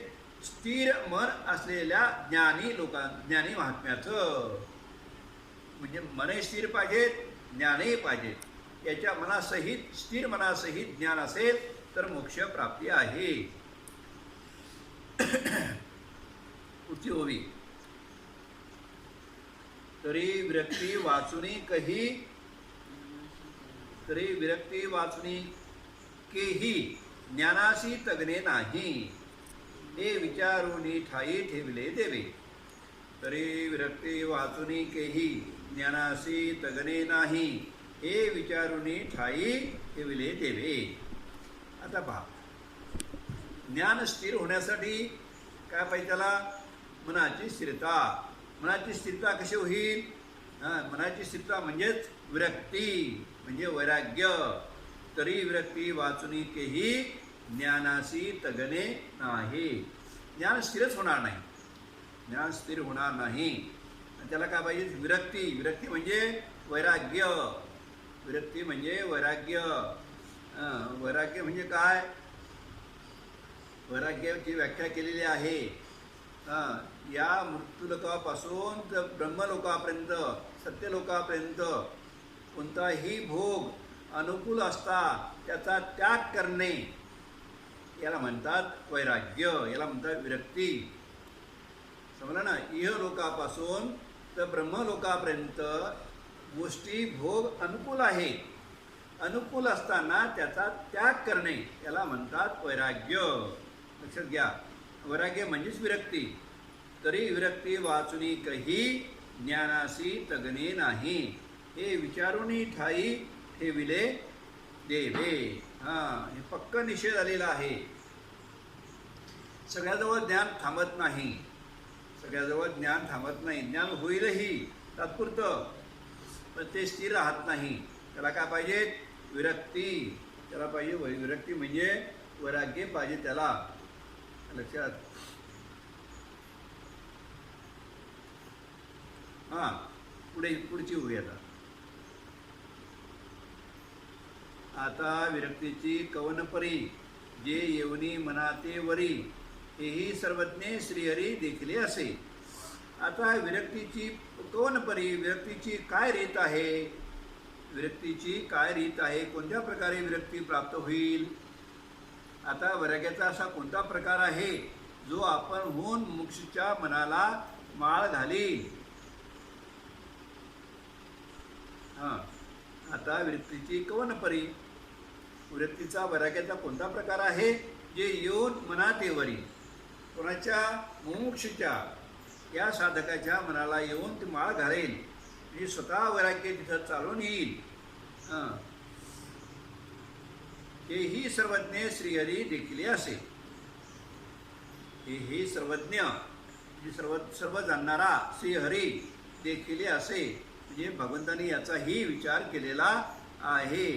स्थिर मन असलेल्या ज्ञानी ज्ञानी महात्म्याचं. म्हणजे मनही स्थिर पाहिजेत, ज्ञानही पाहिजेत. याच्या मनासहित, स्थिर मनासहित ज्ञान असेल तर मोक्ष प्राप्ती आहे. पुढची ओवी. तरी विरक्ती वाचुनी कही, तरी विरक्ती वाचुनी केही ज्ञानाशी तगणे नाही, हे विचारुनी ठाई ठेविले देवे. तरी विरक्ती वाचुनी केही ज्ञानाशी तगणे नाही, हे विचारुनी ठाई ठेविले देवे. आता पहा, ज्ञान स्थिर होण्यासाठी काय पाहिजे? त्याला मनाची स्थिरता. मनाची स्थिरता कशी होईल? मनाची स्थिरता म्हणजेच विरक्ती, म्हणजे वैराग्य. तरी विरक्ती वाचुनी केही ज्ञानाशी तगणे नाही. ज्ञान स्थिरच होणार नाही, ज्ञान स्थिर होणार नाही. त्याला काय पाहिजे? विरक्ती. विरक्ती म्हणजे वैराग्य. विरक्ती म्हणजे वैराग्य. वैराग्य म्हणजे काय? वैराग्याची व्याख्या केलेली आहे. या मृत्यूलोकापासून तर ब्रह्मलोकापर्यंत, सत्यलोकापर्यंत कोणताही भोग अनुकूल असता त्याचा त्याग करणे, याला म्हणतात वैराग्य, याला म्हणतात विरक्ती. समजलं ना? इहलोकापासून तर ब्रह्मलोकापर्यंत गोष्टी भोग अनुकूल आहे, अनुकूल असताना त्याचा त्याग करणे याला म्हणतात वैराग्य. लक्षात घ्या, वैराग्य म्हणजेच विरक्ती. तरी विरक्ती वाचुनी कही ज्ञानाशी तगणे नाही, हे विचारुनी ठाई ठेविले देवे. हे पक्क निषेध आलेला आहे. सगळ्याजवळ ज्ञान थांबत नाही, सगळ्याजवळ ज्ञान थांबत नाही. ज्ञान होईलही तात्पुरतं, पण ते स्थिर राहत नाही. त्याला काय पाहिजे? विरक्ती. त्याला पाहिजे विरक्ती म्हणजे वैराग्य पाहिजे त्याला. लक्षात. पुढची होई. आता विरक्तीची कवनपरी जे येऊनी मनाते वरी, हेही सर्वज्ञे श्रीहरी देखिले असे. आता विरक्तीची कोण परी, विरक्तीची काय रीत आहे, विरक्तीची काय रीत आहे, कोणत्या प्रकारे विरक्ती प्राप्त होईल. आता वैराग्याचा असा कोणता प्रकार आहे जो आपण होऊन मुक्षच्या मनाला माळ घालील. आता विरक्तीची कवन परी, विरक्तीचा वैराग्याचा कोणता प्रकार आहे जे येऊन मनातेवरी, कोणाच्या मुमुक्षुच्या या साधकाच्या मनाला येऊन ती माळ घालेल, म्हणजे स्वतः वैराग्य तिथं चालून येईल. हेही सर्वज्ञ श्रीहरी देखील असे. हेही सर्वज्ञ म्हणजे सर्व जाणणारा श्रीहरी देखील असे, म्हणजे भगवंतांनी याचाही विचार केलेला आहे.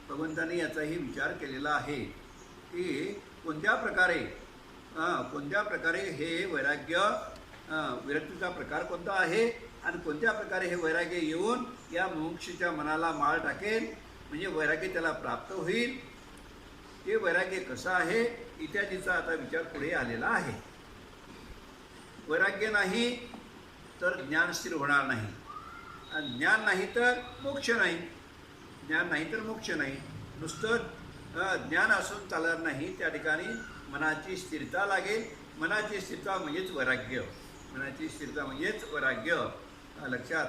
भगवंतांनी याचाही विचार केलेला आहे की कोणत्या प्रकारे हे वैराग्य, विरक्तीचा प्रकार कोणता आहे आणि कोणत्या प्रकारे हे वैराग्य येऊन या मुमुक्षूच्या मनाला माळ टाकेल, म्हणजे वैराग्य त्याला प्राप्त होईल. ते वैराग्य कसं आहे इत्यादीचा आता विचार पुढे आलेला आहे. वैराग्य नाही तर ज्ञान स्थिर होणार नाही, आणि ज्ञान नाही तर मोक्ष नाही, ज्ञान नाही तर मोक्ष नाही. नुसतं ज्ञान असून चालणार नाही, त्या ठिकाणी मनाची स्थिरता लागेल. मनाची स्थिरता म्हणजेच वैराग्य, मनाची स्थिरता म्हणजेच वैराग्य. लक्षात.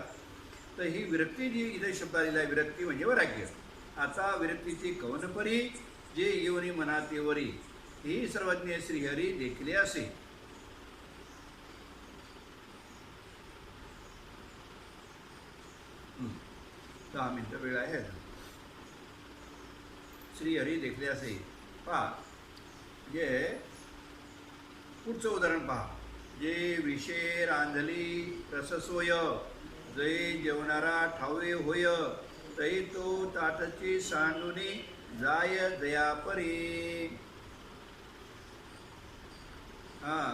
तर ही विरक्ती जी इथे शब्द आलेला आहे, विरक्ती म्हणजे वैराग्य. आता विरक्तीची कवनपरी, जे येऊनी मनातेवरी, ही सर्वज्ञ श्रीहरी देखिले असे. 10 मिनिटं वेळ आहे. श्रीहरी देखले असे. पहा, जे पुढचं उदाहरण पहा. जे विषय रांधली रससोय, जय जेवणारा ठावे होय, तै तो ताटची सांडुनी जाय दयापरी.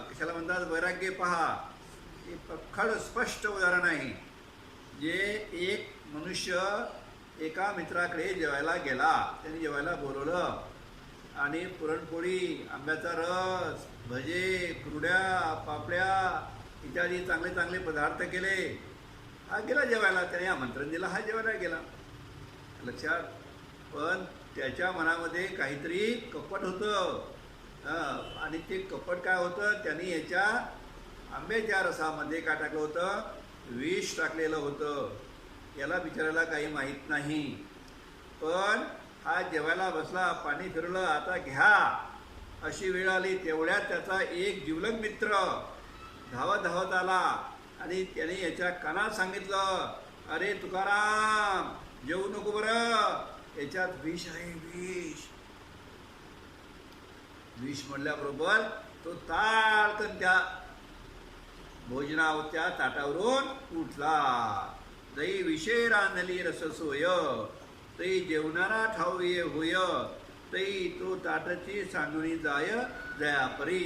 कशाला म्हणतात वैराग्य. पहा, हे प्रखड स्पष्ट उदाहरण आहे. जे एक मनुष्य एका मित्राकडे जेवायला गेला, त्याने जेवायला बोलवलं आणि पुरणपोळी, आंब्याचा रस, भजे, कुरड्या, पापड्या इत्यादी चांगले चांगले पदार्थ केले. हा गेला जेवायला, त्याने आमंत्रण दिलं, हा जेवायला गेला. लक्षात. पण त्याच्या मनामध्ये काहीतरी कपट होतं, आणि ते कपट काय होतं, त्यांनी याच्या आंब्याच्या रसामध्ये काय टाकलं होतं, विष टाकलेलं होतं. याला बिचारायला काही माहीत नाही. पण हा जेवायला बसला, पाणी फिरलं, आता घ्या अशी वेळ आली. तेवढ्यात त्याचा एक जिवलग मित्र धावत धावत आला आणि त्याने याच्या कानात सांगितलं, अरे तुकाराम, जेवू नको बरं, याच्यात विष आहे, विष. विष म्हणल्याबरोबर तो ताडकन त्या भोजनाच्या ताटावरून उठला. जै विषय रांधली रससोय, तै जेवणारा ठावे होय, तै तो ताटाची सांडुनी जाय दयापरी.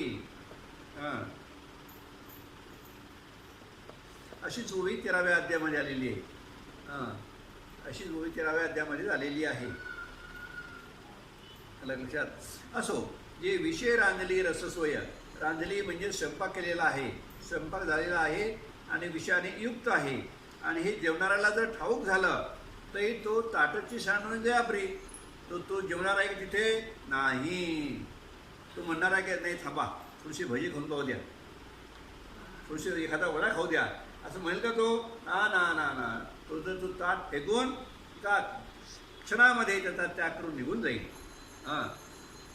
अशीच ओवी 13व्या अध्यायामध्ये आलेली आहे. अशीच ओवी 13व्या अध्यायामध्ये झालेली आहे. लक्षात. असो, जे विषय रांधली रससोय, रांधली म्हणजे स्वयंपाक केलेला आहे, स्वयंपाक झालेला आहे आणि विषयाने युक्त आहे, आणि हे जेवणाऱ्याला जर ठाऊक झालं तरी तो ताटाची सांडून दयापरी. तो जेवणार आहे की तिथे नाही. तो म्हणणार आहे की नाही, थांबा, थोडीशी भजी खाऊन पाहू द्या, थोडीशी एखादा वडा खाऊ द्या, असं म्हणेल का तो? ना ना ना ना. तो जर तो ताट फेकून का क्षणामध्ये त्याचा त्याग करून निघून जाईल.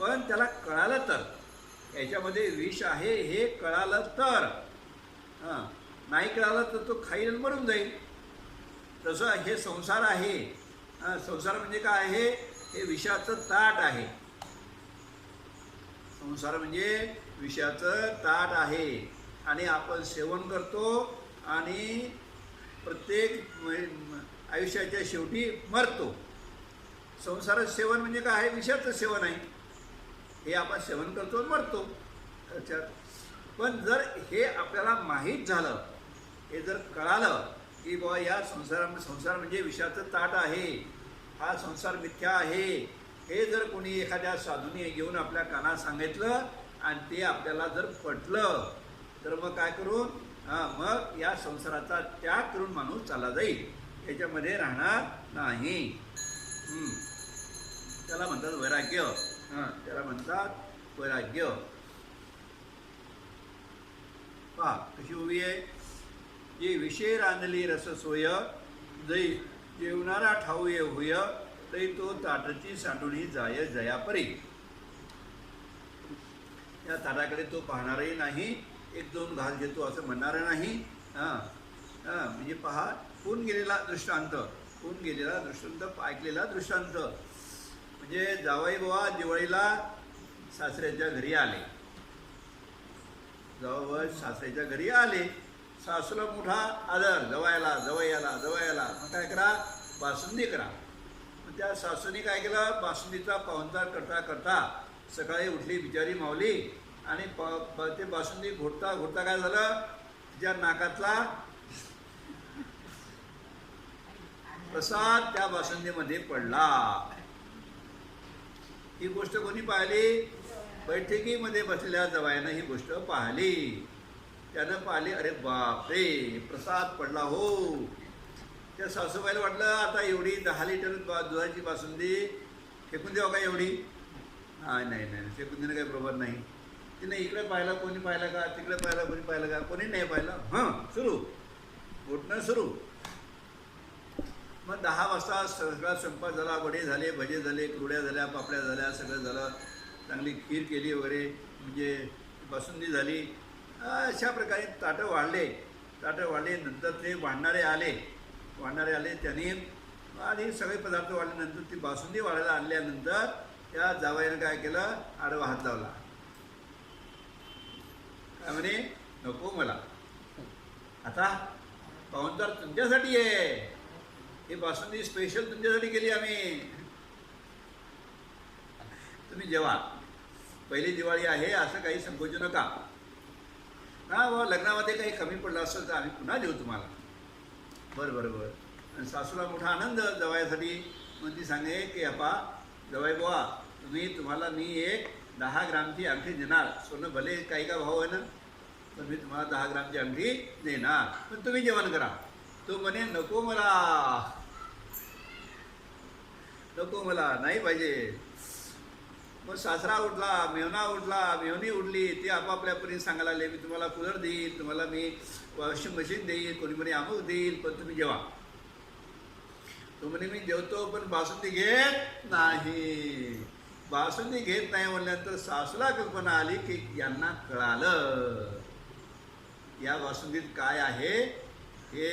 पण त्याला कळालं तर, याच्यामध्ये विष आहे हे कळालं तर, नाही कळालं तर तो खाईल मरून जाईल. तसं हे संसार आहे. संसार म्हणजे काय आहे? हे विषाचं ताट आहे. संसार म्हणजे विषाचं ताट आहे, आणि आपण सेवन करतो आणि प्रत्येक आयुष्याच्या शेवटी मरतो. संसाराचं सेवन म्हणजे काय आहे? विषाचं सेवन आहे. हे आपण सेवन करतो, मरतो. पण जर हे आपल्याला माहीत झालं, हे जर कळालं की बाबा या संसार म्हणजे विषाचं ताट आहे, हा संसार मिथ्या आहे, हे जर कोणी एखाद्या साधूने घेऊन आपल्या कानात सांगितलं आणि ते आपल्याला जर पटलं तर मग काय करून मग या संसाराचा त्याग करून माणूस चालला जाईल, याच्यामध्ये राहणार नाही. त्याला म्हणतात वैराग्य. त्याला म्हणतात वैराग्य. पहा कशी उभी आहे. जे विषय रांधली रस सोय, जै जेवणारा ठाऊ ये होय, तै तो ताटाची सांडुणी जाय जया परी. त्या ताटाकडे तो पाहणारही नाही, एक दोन घास घेतो असं म्हणणार नाही. म्हणजे पहा होऊन गेलेला दृष्टांत, होऊन गेलेला दृष्टांत, ऐकलेला दृष्टांत. म्हणजे जावई बुवा दिवाळीला सासऱ्याच्या घरी आले, जावई सासऱ्याच्या घरी आले, सासूला मोठा आदर, जवयाला जवयाला जवयाला. मग काय करा, बासुंदी करा. मग त्या सासूने काय केलं, बासुंदीचा पाहुणचार करता करता सकाळी उठली बिचारी माऊली आणि ते बासुंदी घोटता घोटता काय झालं, तिच्या नाकातला प्रसाद त्या बासुंदीमध्ये पडला. ही गोष्ट कोणी पाहिली, बैठकीमध्ये बसलेल्या जवायानं ही गोष्ट पाहिली. त्यानं पाहिली, अरे बापरे प्रसाद पडला हो. त्या सासूबाईला वाटलं आता एवढी 10 लिटर दुधाची बासुंदी फेकून द्यावं का एवढी. नाही नाही नाही फेकून देणं काही बरोबर नाही. तिने इकडे पाहिलं, कोणी पाहिलं का, तिकडे पाहिलं, कोणी पाहिलं का, कोणी नाही पाहिलं. सुरू घोटणं सुरू. मग 10 वाजता सगळा स्वयंपाक झाला, वडे झाले, भजे झाले, कुरड्या झाल्या, पापड्या झाल्या, सगळं झालं. चांगली खीर केली वगैरे, म्हणजे बासुंदी झाली. अशा प्रकारे ताटं वाढले. नंतर ते वाढणारे आले. त्यांनी आणि सगळे पदार्थ वाढल्यानंतर ती बासुंदी वाढायला आणल्यानंतर त्या जावयानं काय केलं, आडवा हात लावला. काय म्हणे, नको मला, आता पाहुणचार तुमच्यासाठी आहे, ही बासुंदी स्पेशल तुमच्यासाठी केली आम्ही, तुम्ही जेवा. पहिली दिवाळी आहे असं काही संकोचू नका. व लग्नामध्ये काही कमी पडलं असं तर आम्ही पुन्हा देऊ तुम्हाला. बरं. आणि सासूला मोठा आनंद जवायासाठी. मग ती सांगे की आपा जवाई बुवा, तुम्हाला मी एक 10 ग्रामची अंगठी देणार. सोनं भले काही का भाव आहे ना, तर मी तुम्हाला 10 ग्रामची अंगठी देणार, पण तुम्ही जेवण करा. तो म्हणे नको मला नाही पाहिजे. मग सासरा उठला, मेवणी उठली. ती आपापल्या परीने सांगायला लागले, मी तुम्हाला कूलर देईल, तुम्हाला मी वॉशिंग मशीन देईल, कोणी म्हणे अमुक देईल, पण तुम्ही जेवा. तो म्हणे मी जेवतो पण बासुंदी घेत नाही. बासुंदी घेत नाही म्हणल्यानंतर सासूला कल्पना आली की यांना कळालं या बासुंदीत काय आहे हे.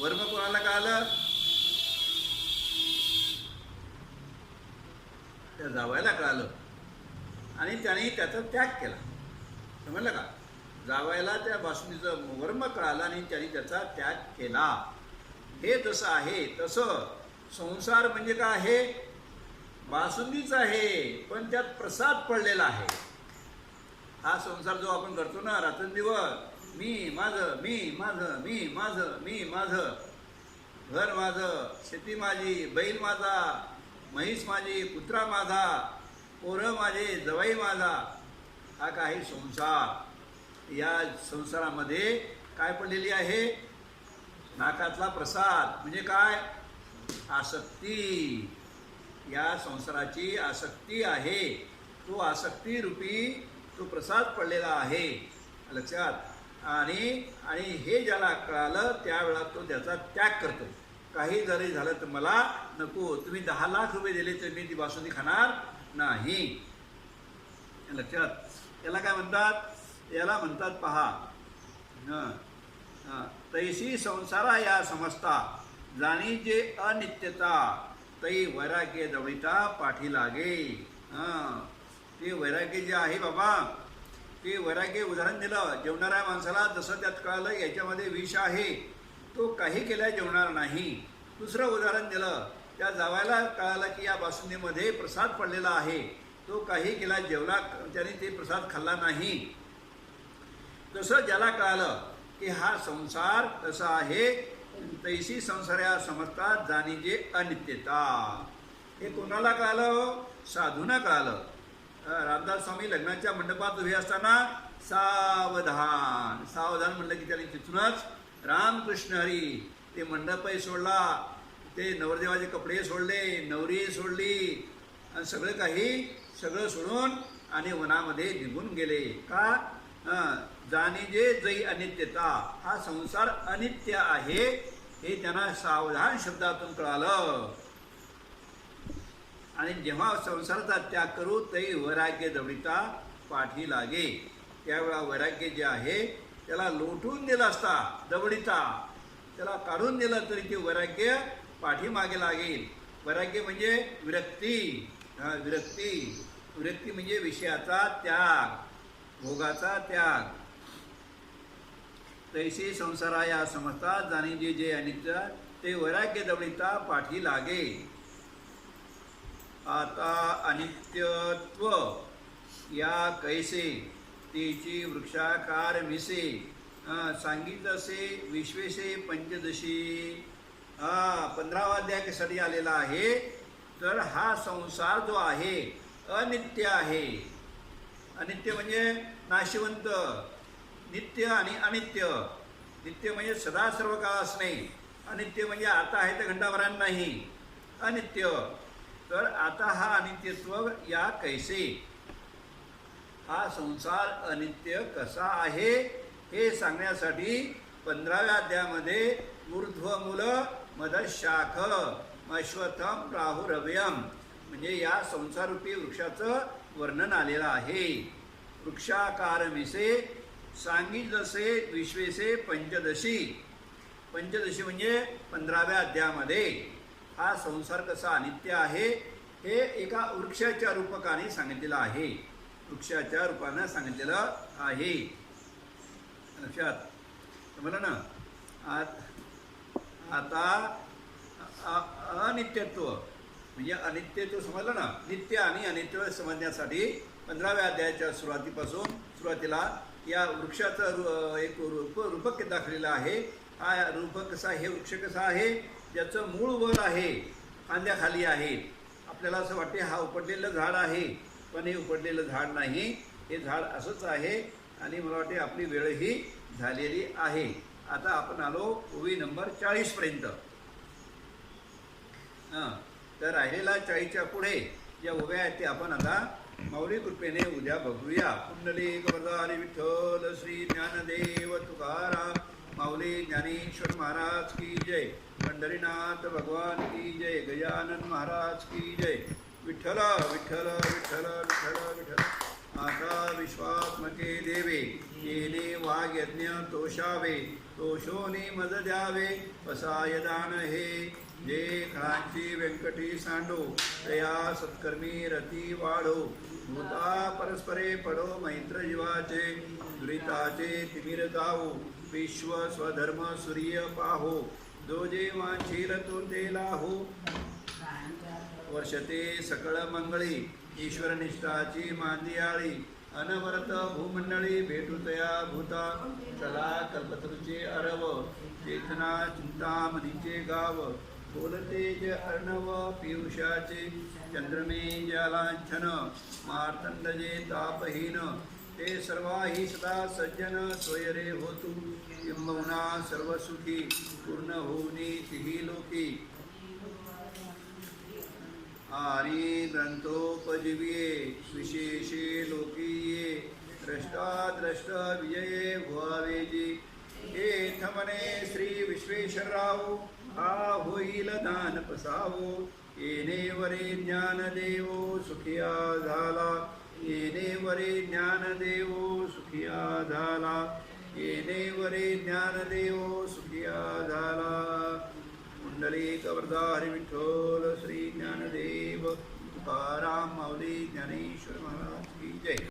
वर्म कोणाला कळालं, त्या जावयाला कळालं आणि त्याने त्याचा त्याग केला. समजलं का, जावयाला त्या बासुंदीचं वर्म कळालं आणि त्याने त्याचा त्याग केला. हे जसं आहे तसं संसार म्हणजे काय आहे, बासुंदीच आहे पण त्यात प्रसाद पडलेला आहे. हा संसार जो आपण करतो ना रात्रंदिवस, मी माझं, घर माझं, शेती माझी, बैल माझा, म्हैस माझी, कुत्रा माझा, पोरं माझे, जवाई माझा, हा काही संसार. या संसारामध्ये काय पडलेली आहे, नाकातला प्रसाद म्हणजे काय, आसक्ती. या संसाराची आसक्ती आहे. तो आसक्ती रूपी तो प्रसाद पडलेला आहे, लक्षात. आणि हे ज्याला कळालं त्यावेळा तो त्याचा त्याग करतो. काही जरी झालं तर मला नको, तुम्ही 10 लाख रुपये दिले तर मी ती बासुंदी खाणार नाही, लक्षात. याला काय म्हणतात, याला म्हणतात पहा, तैसी संसारा या समजता, जाणी जे अनित्यता, तै वैराग्य दवडिता पाठी लागे. ते वैराग्य जे आहे बाबा, ते वैराग्य उदाहरण दिलं. जेवणाऱ्या माणसाला जसं त्यात कळालं याच्यामध्ये विष आहे, तो काही केल्या जेवणार नाही. दुसरं उदाहरण दिलं, त्या जावयाला कळालं की या बासुंदीमध्ये प्रसाद पडलेला आहे, तो काही केला जेवला, त्याने ते प्रसाद खाल्ला नाही. तसं ज्याला कळालं की हा संसार कसा आहे, तैसी संसार या समजतात, जाणी जे अनित्यता. हे कोणाला कळालं? साधूंना कळालं. रामदास स्वामी लग्नाच्या मंडपात उभे असताना सावधान सावधान म्हणलं की त्याने तिथूनच रामकृष्ण हरी ते मंडपही सोडला, ते नवरदेवाचे कपडे सोडले, नवरी सोडली आणि सगळं सोडून आणि वनामध्ये निघून गेले. का? जाणीजे जै अनित्यता, हा संसार अनित्य आहे हे त्यांना सावधान शब्दातून कळालं. आणि जेव्हा संसाराचा त्याग करू तै वैराग्य दवडिता पाठी लागे. त्यावेळा वैराग्य जे आहे त्याला लोटून दिलं असता, दवडिता त्याला काढून दिलं तरी ते वैराग्य पाठीमागे लागेल. वैराग्य म्हणजे विरक्ती. विरक्ती म्हणजे विषयाचा त्याग, भोगाचा त्याग. तैसे संसारा या समजता जाणी जे अनित्य ते वैराग्य दवडिता पाठी लागे. आता अनित्यत्व या कैसे तेची वृक्षाकार मिसे सांगितसे विश्वेसे पंचदशी. 15वा अध्याय कशासाठी आलेला आहे? तर हा संसार जो आहे अनित्य आहे. अनित्य म्हणजे नाशिवंत. नित्य आणि अनित्य. नित्य म्हणजे सदा सर्व काळ असणे, अनित्य म्हणजे आता आहे तर घंटाभरान नाही, अनित्य. तर आता हा अनित्यत्व या कैसे, हा संसार अनित्य कसा आहे हे सांगण्यासाठी 15व्या अध्यायामध्ये ऊर्ध्वमूल मदशाख अश्वत्थम राहुरव्यम म्हणजे या संसाररूपी वृक्षाचं वर्णन आलेलं आहे. वृक्षाकार मिसे सांगितलसे विश्वेसे पंचदशी. पंचदशी म्हणजे 15व्या अध्यायामध्ये हा संसार कसा अनित्य आहे हे एका वृक्षाच्या रूपकाने सांगितलेलं आहे. वृक्षाच्या रूपानं सांगितलेलं आहे. लक्षात समजलं ना? आता अनित्यत्व म्हणजे अनित्यत्व समजलं ना? नित्य आणि अनित्य समजण्यासाठी 15व्या अध्यायाच्या सुरुवातीला या वृक्षाचं एक रूपक दाखवलेलं आहे. हा रूपक कसा, हे वृक्ष कसा आहे? ज्याचं मूळ वर आहे, फांद्याखाली आहे. आपल्याला असं वाटते हा उपटलेलं झाड आहे, पण हे उपटलेलं झाड नाही, हे झाड असंच आहे. आणि मला वाटते आपली वेळही झालेली आहे. आता आपण आलो ओवी नंबर 40 पर्यंत. तर राहिलेला 40च्या पुढे ज्या ओव्या आहेत ते आपण आता माऊली कृपेने उद्या बघूया. पुंडलिक वरदारी विठ्ठल श्री ज्ञानदेव तुकाराम माऊली ज्ञानेश्वर महाराज की जय. पंढरीनाथ भगवान की जय. गजानन महाराज की जय. विठ्ठल विठ्ठल विठ्ठल विठ्ठल विठ्ठल. आता विश्वात्मके देवे येणे वाग्यज्ञ तोषावे, तोषोनी मज द्यावे वसाय दान हे. जे खळांची व्यंकटी सांडो तया सत्कर्मी रती वाढो. भूता परस्परे पडो मैत्र जीवाचे, दुरिताचे तिमिर जावो विश्व स्वधर्म सूर्य पाहो. जो जे वांछील तो ते लाहो. वर्षते सकळ मंगळी ईश्वर निष्ठाची मांदियाळी. अनवरत भूमंडळी भेटुतया भूता. चला कल्पतरूचे अरव चेतना चिंतामणीचे गाव. बोलतेज अर्णव पियुषाचे चंद्रमे जलांछन. मार्तंडजे तापहीन ते सर्वाही सदा सज्जन. सोयरे होतु किंबहुना सर्वसुखी पूर्ण होऊनी तिही लोकी. आणि ग्रंथोपजीविये विशेषे लोकीये. द्रष्टाद्रष्ट विजये भुवावेजी. हे थमने श्री विश्वेश्वरराव हा होईल दान पसावो. येणे वरे ज्ञानदेवो सुखिया झाला. येणे वरे ज्ञानदेवो सुखिया झाला. येणे वरे ज्ञानदेवो सुखिया झाला. पुंडलिक वरदारी विठ्ठल श्री ज्ञानदेव तुकाराम माऊली ज्ञानेश्वर महाराज की जय.